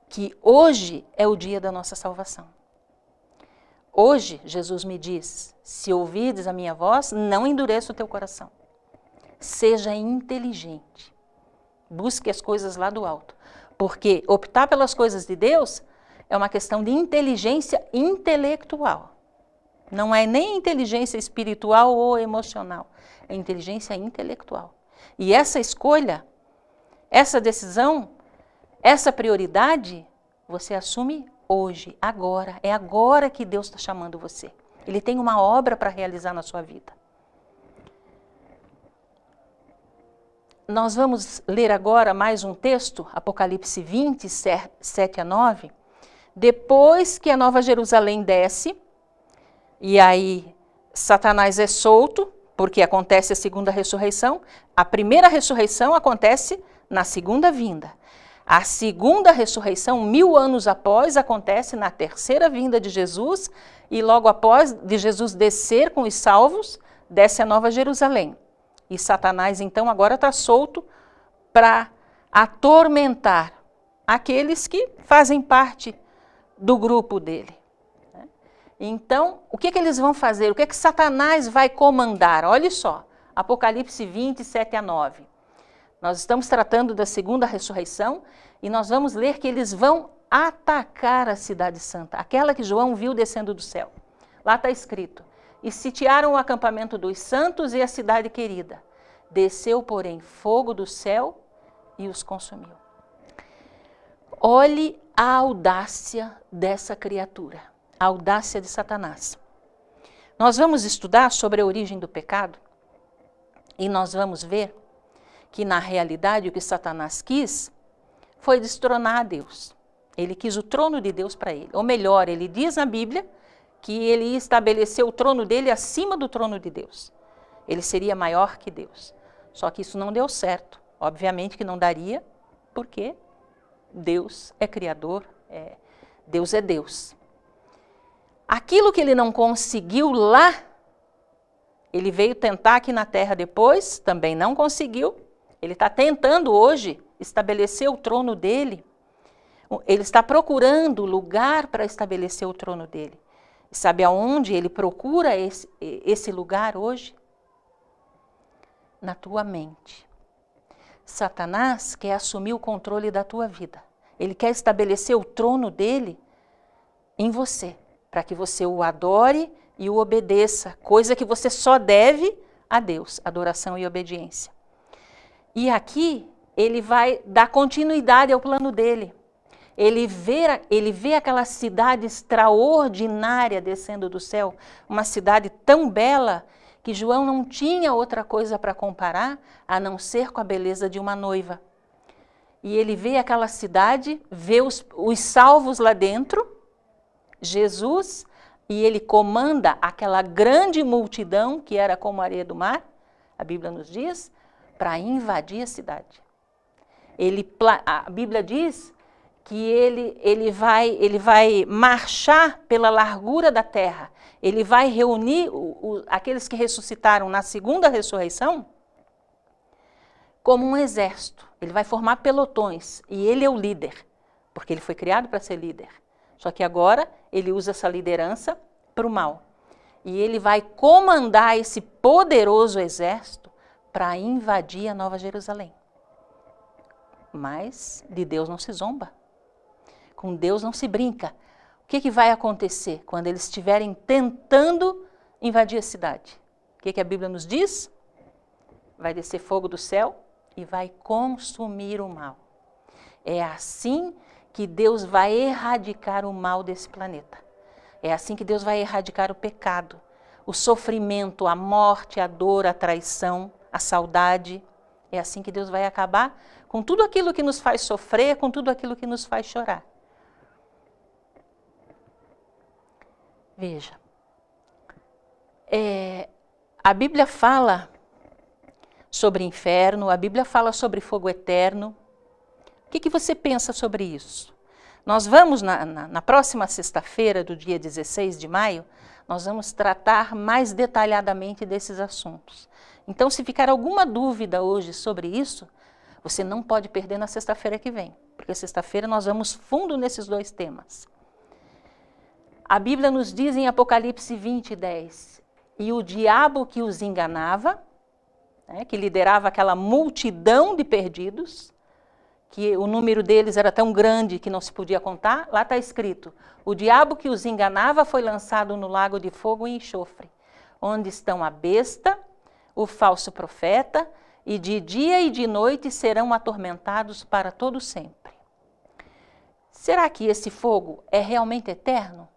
que hoje é o dia da nossa salvação. Hoje, Jesus me diz, se ouvides a minha voz, não endureça o teu coração. Seja inteligente. Busque as coisas lá do alto. Porque optar pelas coisas de Deus é uma questão de inteligência intelectual. Não é nem inteligência espiritual ou emocional. É inteligência intelectual. E essa escolha, essa decisão, essa prioridade, você assume hoje, agora. É agora que Deus está chamando você. Ele tem uma obra para realizar na sua vida. Nós vamos ler agora mais um texto, Apocalipse 20, 7 a 9. Depois que a Nova Jerusalém desce, e aí Satanás é solto, porque acontece a segunda ressurreição. A primeira ressurreição acontece na segunda vinda. A segunda ressurreição, 1000 anos após, acontece na terceira vinda de Jesus, e logo após de Jesus descer com os salvos, desce a Nova Jerusalém. E Satanás, então, agora está solto para atormentar aqueles que fazem parte do grupo dele. Então, o que eles vão fazer? O que Satanás vai comandar? Olha só, Apocalipse 20, 7 a 9. Nós estamos tratando da segunda ressurreição e nós vamos ler que eles vão atacar a cidade santa, aquela que João viu descendo do céu. Lá está escrito, e sitiaram o acampamento dos santos e a cidade querida. Desceu, porém, fogo do céu e os consumiu. Olhe a audácia dessa criatura. A audácia de Satanás. Nós vamos estudar sobre a origem do pecado e nós vamos ver que, na realidade, o que Satanás quis foi destronar a Deus. Ele quis o trono de Deus para ele. Ou melhor, ele diz na Bíblia que ele estabeleceu o trono dele acima do trono de Deus. Ele seria maior que Deus. Só que isso não deu certo. Obviamente que não daria, porque Deus é criador, Deus é Deus. Aquilo que ele não conseguiu lá, ele veio tentar aqui na terra depois, também não conseguiu. Ele está tentando hoje estabelecer o trono dele. Ele está procurando lugar para estabelecer o trono dele. E sabe aonde ele procura esse lugar hoje? Na tua mente. Satanás quer assumir o controle da tua vida. Ele quer estabelecer o trono dele em você, para que você o adore e o obedeça, coisa que você só deve a Deus, adoração e obediência. E aqui ele vai dar continuidade ao plano dele. Ele vê aquela cidade extraordinária descendo do céu, uma cidade tão bela que João não tinha outra coisa para comparar a não ser com a beleza de uma noiva. E ele vê aquela cidade, vê os salvos lá dentro, Jesus, e ele comanda aquela grande multidão, que era como a areia do mar, a Bíblia nos diz, para invadir a cidade. A Bíblia diz que ele vai marchar pela largura da terra, ele vai reunir aqueles que ressuscitaram na segunda ressurreição como um exército, ele vai formar pelotões, e ele é o líder. porque ele foi criado para ser líder. Só que agora ele usa essa liderança para o mal. E ele vai comandar esse poderoso exército para invadir a Nova Jerusalém. Mas de Deus não se zomba. Com Deus não se brinca. O que vai acontecer quando eles estiverem tentando invadir a cidade? O que a Bíblia nos diz? Vai descer fogo do céu e vai consumir o mal. É assim que Deus vai erradicar o mal desse planeta. É assim que Deus vai erradicar o pecado, o sofrimento, a morte, a dor, a traição, a saudade. É assim que Deus vai acabar com tudo aquilo que nos faz sofrer, com tudo aquilo que nos faz chorar. Veja, a Bíblia fala sobre inferno, a Bíblia fala sobre fogo eterno. O que você pensa sobre isso? Nós vamos, na próxima sexta-feira, do dia 16 de maio, nós vamos tratar mais detalhadamente desses assuntos. Então, se ficar alguma dúvida hoje sobre isso, você não pode perder na sexta-feira que vem, porque sexta-feira nós vamos fundo nesses dois temas. A Bíblia nos diz em Apocalipse 20:10, e o diabo que os enganava, que liderava aquela multidão de perdidos, que o número deles era tão grande que não se podia contar, lá está escrito, o diabo que os enganava foi lançado no lago de fogo e enxofre, onde estão a besta, o falso profeta, e de dia e de noite serão atormentados para todo sempre. Será que esse fogo é realmente eterno?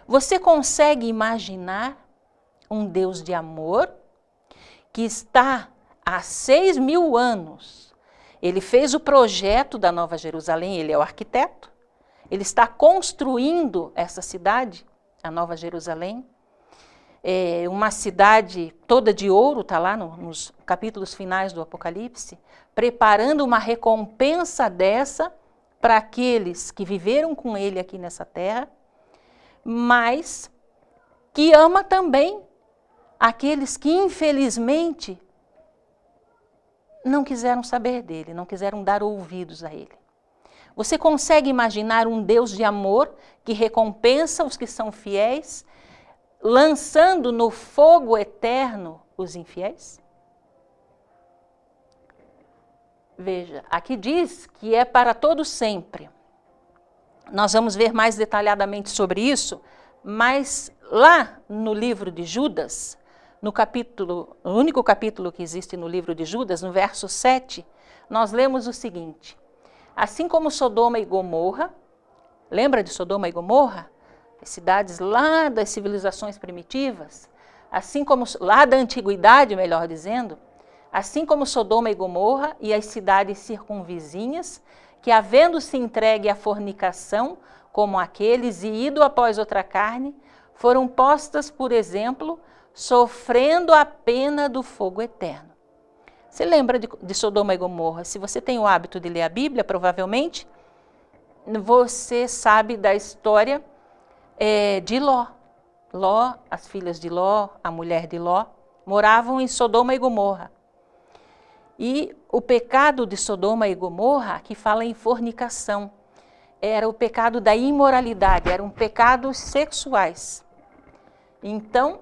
Você consegue imaginar um Deus de amor que está há 6.000 anos? Ele fez o projeto da Nova Jerusalém, ele é o arquiteto. Ele está construindo essa cidade, a Nova Jerusalém. É uma cidade toda de ouro, está lá nos capítulos finais do Apocalipse, preparando uma recompensa dessa para aqueles que viveram com ele aqui nessa terra, mas que ama também aqueles que infelizmente não quiseram saber dele, não quiseram dar ouvidos a ele. Você consegue imaginar um Deus de amor que recompensa os que são fiéis, lançando no fogo eterno os infiéis? Veja, aqui diz que é para todo sempre. Nós vamos ver mais detalhadamente sobre isso, mas lá no livro de Judas, no único capítulo que existe no livro de Judas, no verso 7, nós lemos o seguinte: assim como Sodoma e Gomorra, lembra de Sodoma e Gomorra? Cidades lá das civilizações primitivas, assim como lá da antiguidade, melhor dizendo, assim como Sodoma e Gomorra e as cidades circunvizinhas, que havendo se entregue à fornicação, como aqueles, e ido após outra carne, foram postas, por exemplo, sofrendo a pena do fogo eterno. Você lembra de Sodoma e Gomorra? Se você tem o hábito de ler a Bíblia, provavelmente, você sabe da história de Ló. Ló, as filhas de Ló, a mulher de Ló, moravam em Sodoma e Gomorra. E o pecado de Sodoma e Gomorra, que fala em fornicação, era o pecado da imoralidade, eram pecados sexuais. Então,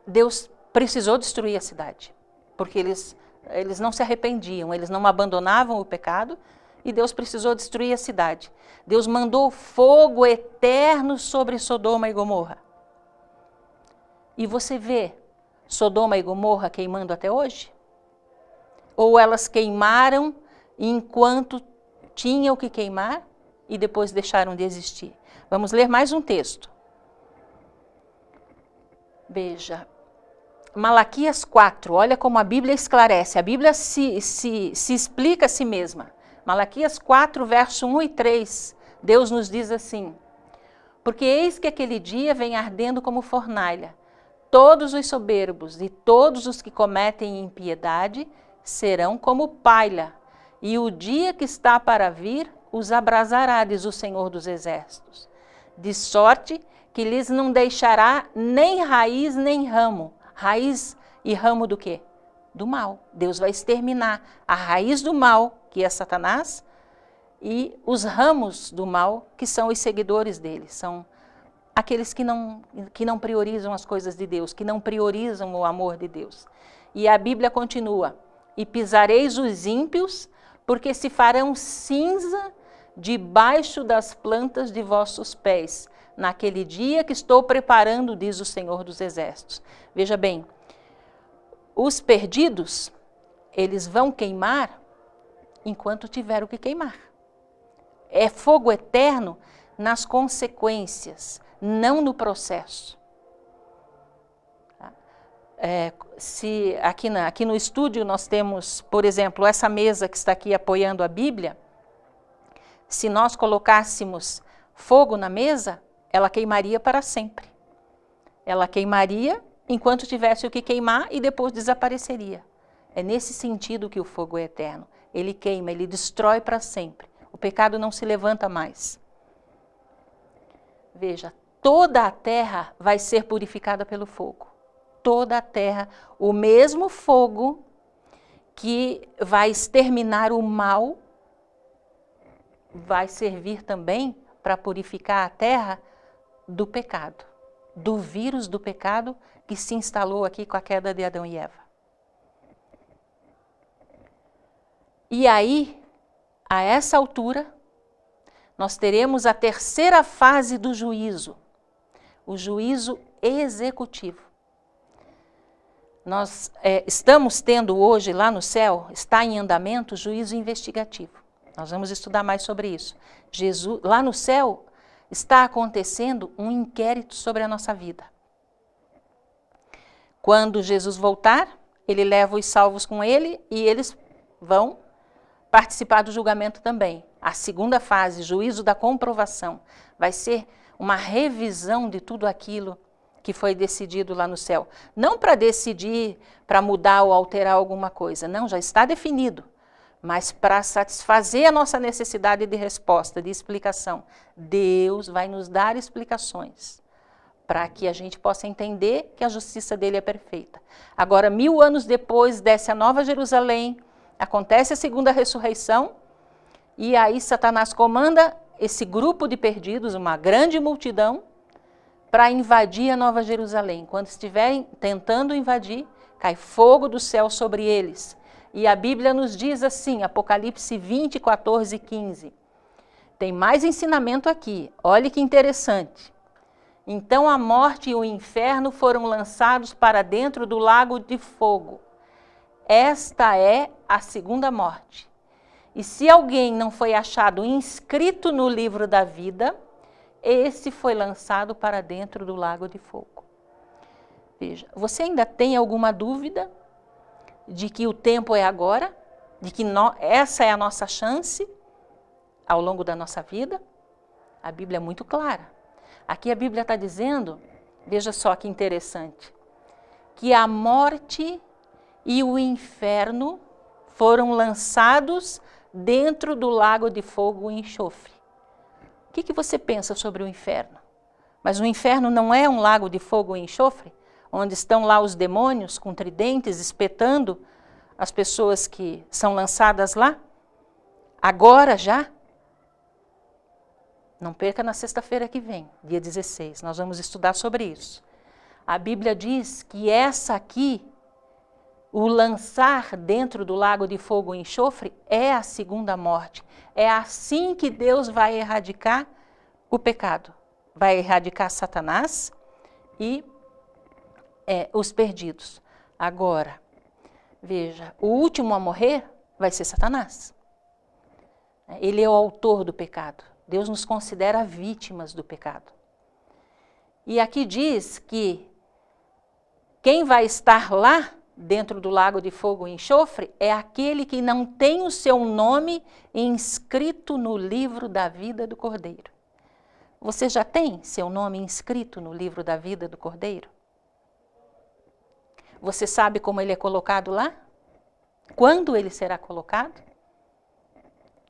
Deus precisou destruir a cidade, porque eles não se arrependiam, eles não abandonavam o pecado, e Deus precisou destruir a cidade. Deus mandou fogo eterno sobre Sodoma e Gomorra. E você vê Sodoma e Gomorra queimando até hoje? Ou elas queimaram enquanto tinham que queimar e depois deixaram de existir? Vamos ler mais um texto. Veja, Malaquias 4, olha como a Bíblia esclarece, a Bíblia se explica a si mesma. Malaquias 4, verso 1 e 3, Deus nos diz assim: porque eis que aquele dia vem ardendo como fornalha, todos os soberbos e todos os que cometem impiedade serão como palha, e o dia que está para vir os abrasará, diz o Senhor dos Exércitos, de sorte que lhes não deixará nem raiz nem ramo. Raiz e ramo do quê? Do mal. Deus vai exterminar a raiz do mal, que é Satanás, e os ramos do mal, que são os seguidores dele, são aqueles que não priorizam as coisas de Deus, que não priorizam o amor de Deus. E a Bíblia continua: e pisareis os ímpios, porque se farão cinza debaixo das plantas de vossos pés, naquele dia que estou preparando, diz o Senhor dos Exércitos. Veja bem, os perdidos, eles vão queimar enquanto tiver o que queimar. É fogo eterno nas consequências, não no processo. Se aqui no estúdio nós temos, por exemplo, essa mesa que está aqui apoiando a Bíblia, se nós colocássemos fogo na mesa, ela queimaria para sempre. Ela queimaria enquanto tivesse o que queimar e depois desapareceria. É nesse sentido que o fogo é eterno. Ele queima, ele destrói para sempre. O pecado não se levanta mais. Veja, toda a terra vai ser purificada pelo fogo. Toda a terra, o mesmo fogo que vai exterminar o mal, vai servir também para purificar a terra do pecado, do vírus do pecado que se instalou aqui com a queda de Adão e Eva. E aí, a essa altura, nós teremos a terceira fase do juízo, o juízo executivo. Nós estamos tendo hoje lá no céu, está em andamento o juízo investigativo. Nós vamos estudar mais sobre isso. Lá no céu está acontecendo um inquérito sobre a nossa vida. Quando Jesus voltar, ele leva os salvos com ele e eles vão participar do julgamento também. A segunda fase, juízo da comprovação, vai ser uma revisão de tudo aquilo que foi decidido lá no céu. Não para decidir, para mudar ou alterar alguma coisa, não, já está definido. Mas para satisfazer a nossa necessidade de resposta, de explicação, Deus vai nos dar explicações para que a gente possa entender que a justiça dele é perfeita. Agora, 1000 anos depois, desce a Nova Jerusalém, acontece a segunda ressurreição, e aí Satanás comanda esse grupo de perdidos, uma grande multidão, para invadir a Nova Jerusalém. Quando estiverem tentando invadir, cai fogo do céu sobre eles. E a Bíblia nos diz assim, Apocalipse 20, 14 e 15. Tem mais ensinamento aqui, olhe que interessante. Então a morte e o inferno foram lançados para dentro do lago de fogo. Esta é a segunda morte. E se alguém não foi achado inscrito no livro da vida, esse foi lançado para dentro do lago de fogo. Veja, você ainda tem alguma dúvida de que o tempo é agora? De que essa é a nossa chance ao longo da nossa vida? A Bíblia é muito clara. Aqui a Bíblia está dizendo, veja só que interessante, que a morte e o inferno foram lançados dentro do lago de fogo e enxofre. O que você pensa sobre o inferno? Mas o inferno não é um lago de fogo e enxofre? Onde estão lá os demônios com tridentes espetando as pessoas que são lançadas lá? Agora já? Não perca na sexta-feira que vem, dia 16, nós vamos estudar sobre isso. A Bíblia diz que essa aqui, o lançar dentro do lago de fogo e enxofre, é a segunda morte. É assim que Deus vai erradicar o pecado. Vai erradicar Satanás e os perdidos. Agora, veja, o último a morrer vai ser Satanás. Ele é o autor do pecado. Deus nos considera vítimas do pecado. E aqui diz que quem vai estar lá dentro do lago de fogo e enxofre é aquele que não tem o seu nome inscrito no livro da vida do Cordeiro. Você já tem seu nome inscrito no livro da vida do Cordeiro? Você sabe como ele é colocado lá? Quando ele será colocado?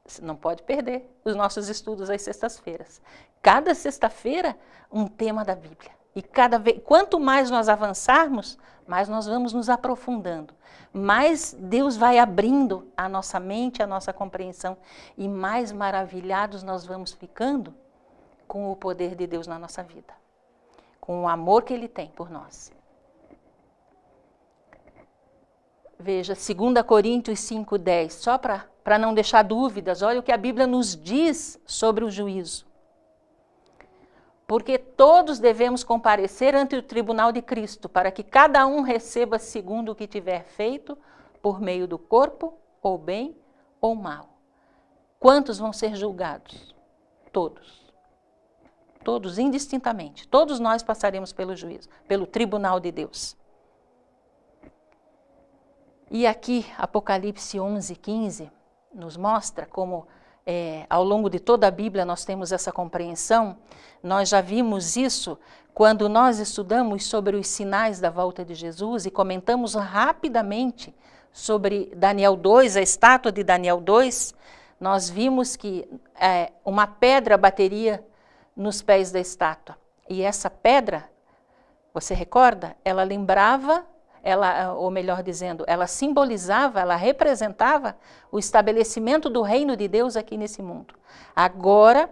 Você não pode perder os nossos estudos às sextas-feiras. Cada sexta-feira, um tema da Bíblia. E quanto mais nós avançarmos, mais nós vamos nos aprofundando. Mais Deus vai abrindo a nossa mente, a nossa compreensão. E mais maravilhados nós vamos ficando com o poder de Deus na nossa vida. Com o amor que Ele tem por nós. Veja, 2 Coríntios 5:10, só para não deixar dúvidas, olha o que a Bíblia nos diz sobre o juízo. Porque todos devemos comparecer ante o tribunal de Cristo, para que cada um receba segundo o que tiver feito, por meio do corpo, ou bem ou mal. Quantos vão ser julgados? Todos. Todos, indistintamente. Todos nós passaremos pelo juízo, pelo tribunal de Deus. E aqui, Apocalipse 11:15, nos mostra como ao longo de toda a Bíblia nós temos essa compreensão. Nós já vimos isso quando nós estudamos sobre os sinais da volta de Jesus e comentamos rapidamente sobre Daniel 2, a estátua de Daniel 2. Nós vimos que uma pedra bateria nos pés da estátua. E essa pedra, você recorda? Ela lembrava, ou melhor dizendo, ela simbolizava, ela representava o estabelecimento do reino de Deus aqui nesse mundo. Agora,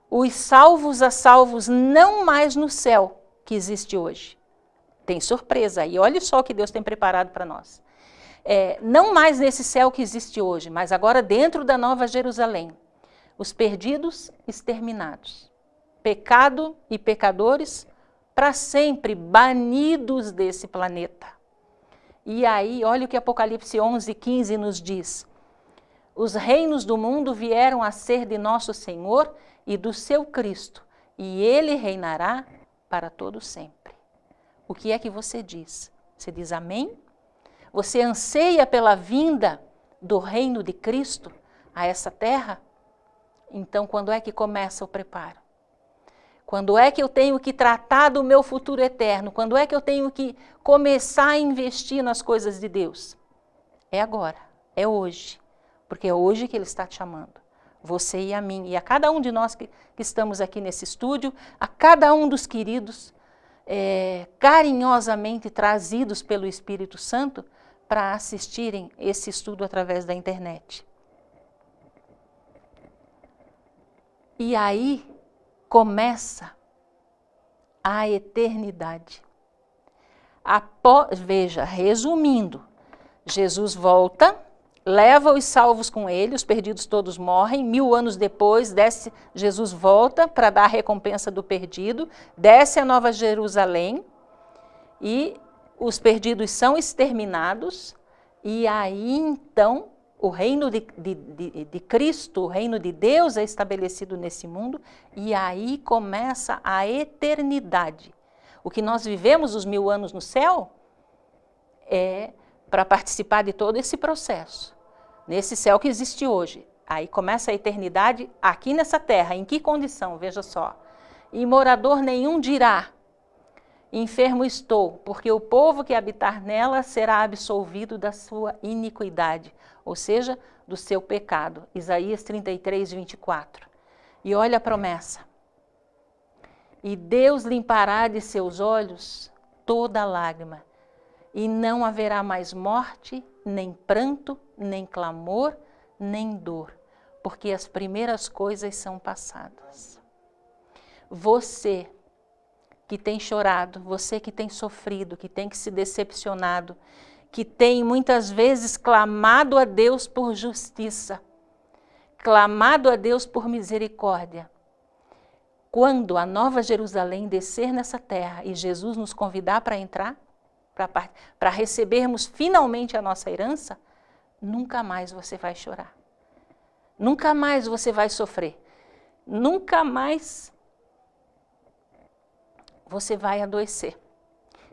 os salvos a salvos não mais no céu que existe hoje. Tem surpresa aí, olha só o que Deus tem preparado para nós. Não mais nesse céu que existe hoje, mas agora dentro da Nova Jerusalém. Os perdidos exterminados. Pecado e pecadores para sempre banidos desse planeta. E aí, olha o que Apocalipse 11:15 nos diz. Os reinos do mundo vieram a ser de nosso Senhor e do seu Cristo, e Ele reinará para todo sempre. O que é que você diz? Você diz amém? Você anseia pela vinda do reino de Cristo a essa terra? Então, quando é que começa o preparo? Quando é que eu tenho que tratar do meu futuro eterno? Quando é que eu tenho que começar a investir nas coisas de Deus? É agora, é hoje. Porque é hoje que Ele está te chamando. Você e a mim, e a cada um de nós que estamos aqui nesse estúdio, a cada um dos queridos, carinhosamente trazidos pelo Espírito Santo para assistirem esse estudo através da internet. E aí começa a eternidade. Veja, resumindo, Jesus volta, leva os salvos com ele, os perdidos todos morrem, 1000 anos depois, Jesus volta para dar a recompensa do perdido, desce a Nova Jerusalém e os perdidos são exterminados, e aí então o reino de Cristo, o reino de Deus é estabelecido nesse mundo, e aí começa a eternidade. O que nós vivemos os 1000 anos no céu é para participar de todo esse processo, nesse céu que existe hoje. Aí começa a eternidade aqui nessa terra. Em que condição? Veja só. E morador nenhum dirá, enfermo estou, porque o povo que habitar nela será absolvido da sua iniquidade, ou seja, do seu pecado. Isaías 33:24. E olha a promessa. E Deus limpará de seus olhos toda lágrima, e não haverá mais morte, nem pranto, nem clamor, nem dor, porque as primeiras coisas são passadas. Você que tem chorado, você que tem sofrido, que tem se decepcionado, que tem muitas vezes clamado a Deus por justiça, clamado a Deus por misericórdia. Quando a Nova Jerusalém descer nessa terra e Jesus nos convidar para entrar, para recebermos finalmente a nossa herança, nunca mais você vai chorar. Nunca mais você vai sofrer. Nunca mais você vai adoecer.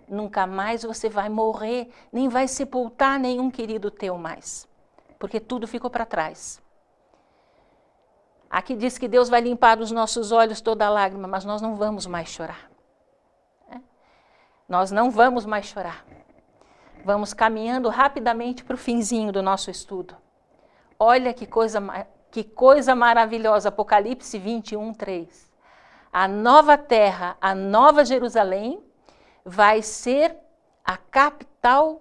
Nunca mais você vai morrer, nem vai sepultar nenhum querido teu mais, porque tudo ficou para trás. Aqui diz que Deus vai limpar os nossos olhos toda lágrima, mas nós não vamos mais chorar. Nós não vamos mais chorar. Vamos caminhando rapidamente para o finzinho do nosso estudo. Olha que coisa maravilhosa, Apocalipse 21:3. A nova terra, a nova Jerusalém, vai ser a capital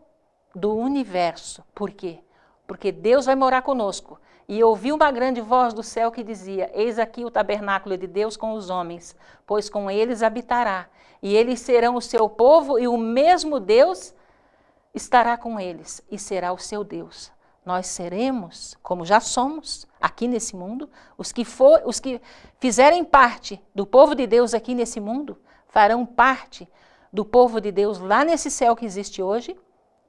do universo. Por quê? Porque Deus vai morar conosco. E ouvi uma grande voz do céu que dizia: eis aqui o tabernáculo de Deus com os homens, pois com eles habitará. E eles serão o seu povo, e o mesmo Deus estará com eles, e será o seu Deus. Nós seremos, como já somos, aqui nesse mundo, os que fizerem parte do povo de Deus aqui nesse mundo, farão parte do povo de Deus lá nesse céu que existe hoje,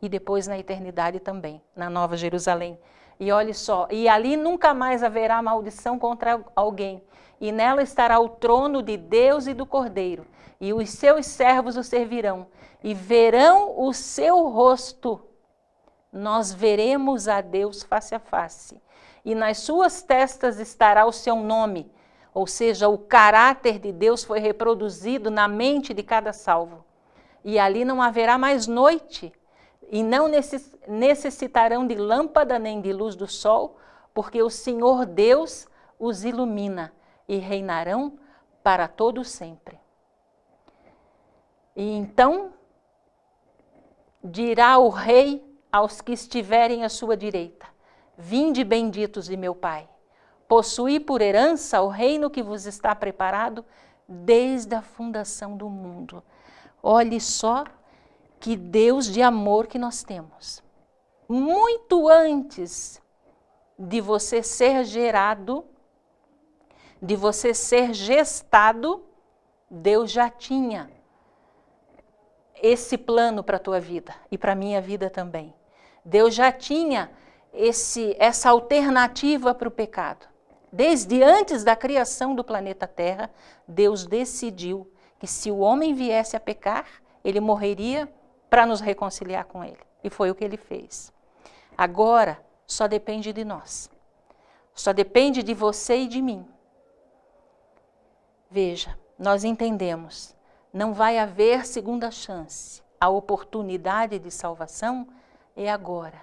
e depois na eternidade também, na Nova Jerusalém. E olhe só, e ali nunca mais haverá maldição contra alguém, e nela estará o trono de Deus e do Cordeiro, e os seus servos o servirão, e verão o seu rosto. Nós veremos a Deus face a face, e nas suas testas estará o seu nome, ou seja, o caráter de Deus foi reproduzido na mente de cada salvo. E ali não haverá mais noite, e não necessitarão de lâmpada nem de luz do sol, porque o Senhor Deus os ilumina, e reinarão para todo sempre. E então dirá o rei aos que estiverem à sua direita: vinde benditos de meu Pai, possuí por herança o reino que vos está preparado desde a fundação do mundo. Olhe só que Deus de amor que nós temos. Muito antes de você ser gerado, de você ser gestado, Deus já tinha esse plano para a tua vida e para a minha vida também. Deus já tinha essa alternativa para o pecado. Desde antes da criação do planeta Terra, Deus decidiu que se o homem viesse a pecar, ele morreria para nos reconciliar com ele. E foi o que ele fez. Agora, só depende de nós. Só depende de você e de mim. Veja, nós entendemos, não vai haver segunda chance. A oportunidade de salvação é agora.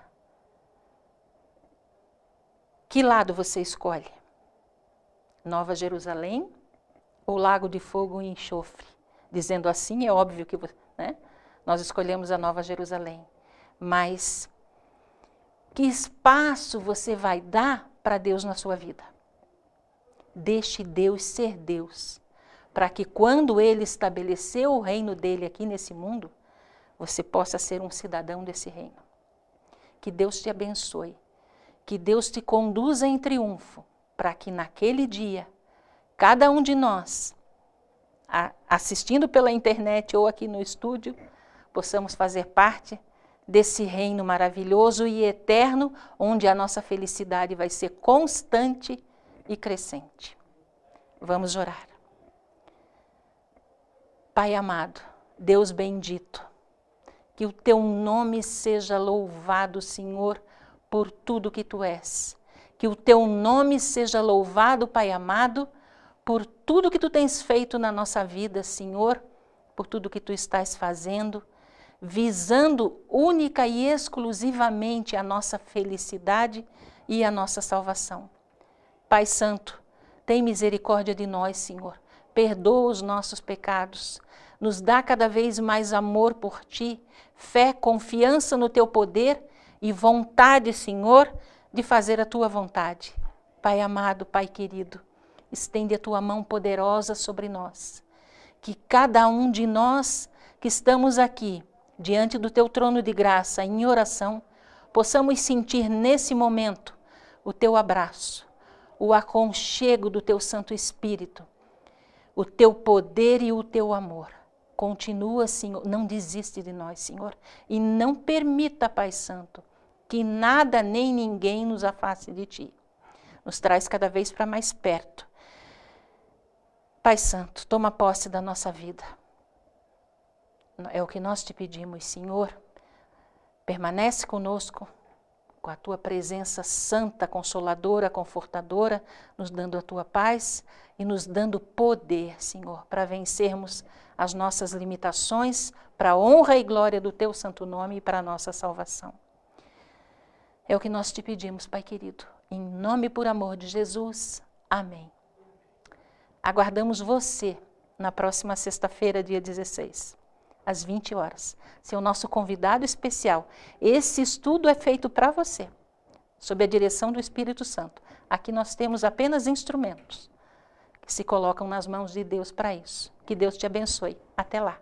Que lado você escolhe? Nova Jerusalém ou Lago de Fogo e Enxofre? Dizendo assim, é óbvio que nós escolhemos a Nova Jerusalém. Mas que espaço você vai dar para Deus na sua vida? Deixe Deus ser Deus, para que quando Ele estabeleceu o reino dEle aqui nesse mundo, você possa ser um cidadão desse reino. Que Deus te abençoe, que Deus te conduza em triunfo, para que naquele dia, cada um de nós, assistindo pela internet ou aqui no estúdio, possamos fazer parte desse reino maravilhoso e eterno, onde a nossa felicidade vai ser constante e crescente. Vamos orar. Pai amado, Deus bendito, que o teu nome seja louvado, Senhor, por tudo que tu és. Que o teu nome seja louvado, Pai amado, por tudo que tu tens feito na nossa vida, Senhor, por tudo que tu estás fazendo, visando única e exclusivamente a nossa felicidade e a nossa salvação. Pai Santo, tem misericórdia de nós, Senhor. Perdoa os nossos pecados. Nos dá cada vez mais amor por Ti, fé, confiança no Teu poder e vontade, Senhor, de fazer a Tua vontade. Pai amado, Pai querido, estende a Tua mão poderosa sobre nós. Que cada um de nós que estamos aqui, diante do Teu trono de graça, em oração, possamos sentir nesse momento o Teu abraço, o aconchego do Teu Santo Espírito, o Teu poder e o Teu amor. Continua, Senhor, não desiste de nós, Senhor, e não permita, Pai Santo, que nada nem ninguém nos afaste de Ti. Nos traz cada vez para mais perto. Pai Santo, toma posse da nossa vida. É o que nós te pedimos, Senhor. Permanece conosco, com a Tua presença santa, consoladora, confortadora, nos dando a Tua paz e nos dando poder, Senhor, para vencermos as nossas limitações, para a honra e glória do Teu santo nome e para a nossa salvação. É o que nós te pedimos, Pai querido. Em nome e por amor de Jesus. Amém. Aguardamos você na próxima sexta-feira, dia 16, às 20 horas. Você é o nosso convidado especial. Esse estudo é feito para você, sob a direção do Espírito Santo. Aqui nós temos apenas instrumentos que se colocam nas mãos de Deus para isso. Que Deus te abençoe. Até lá.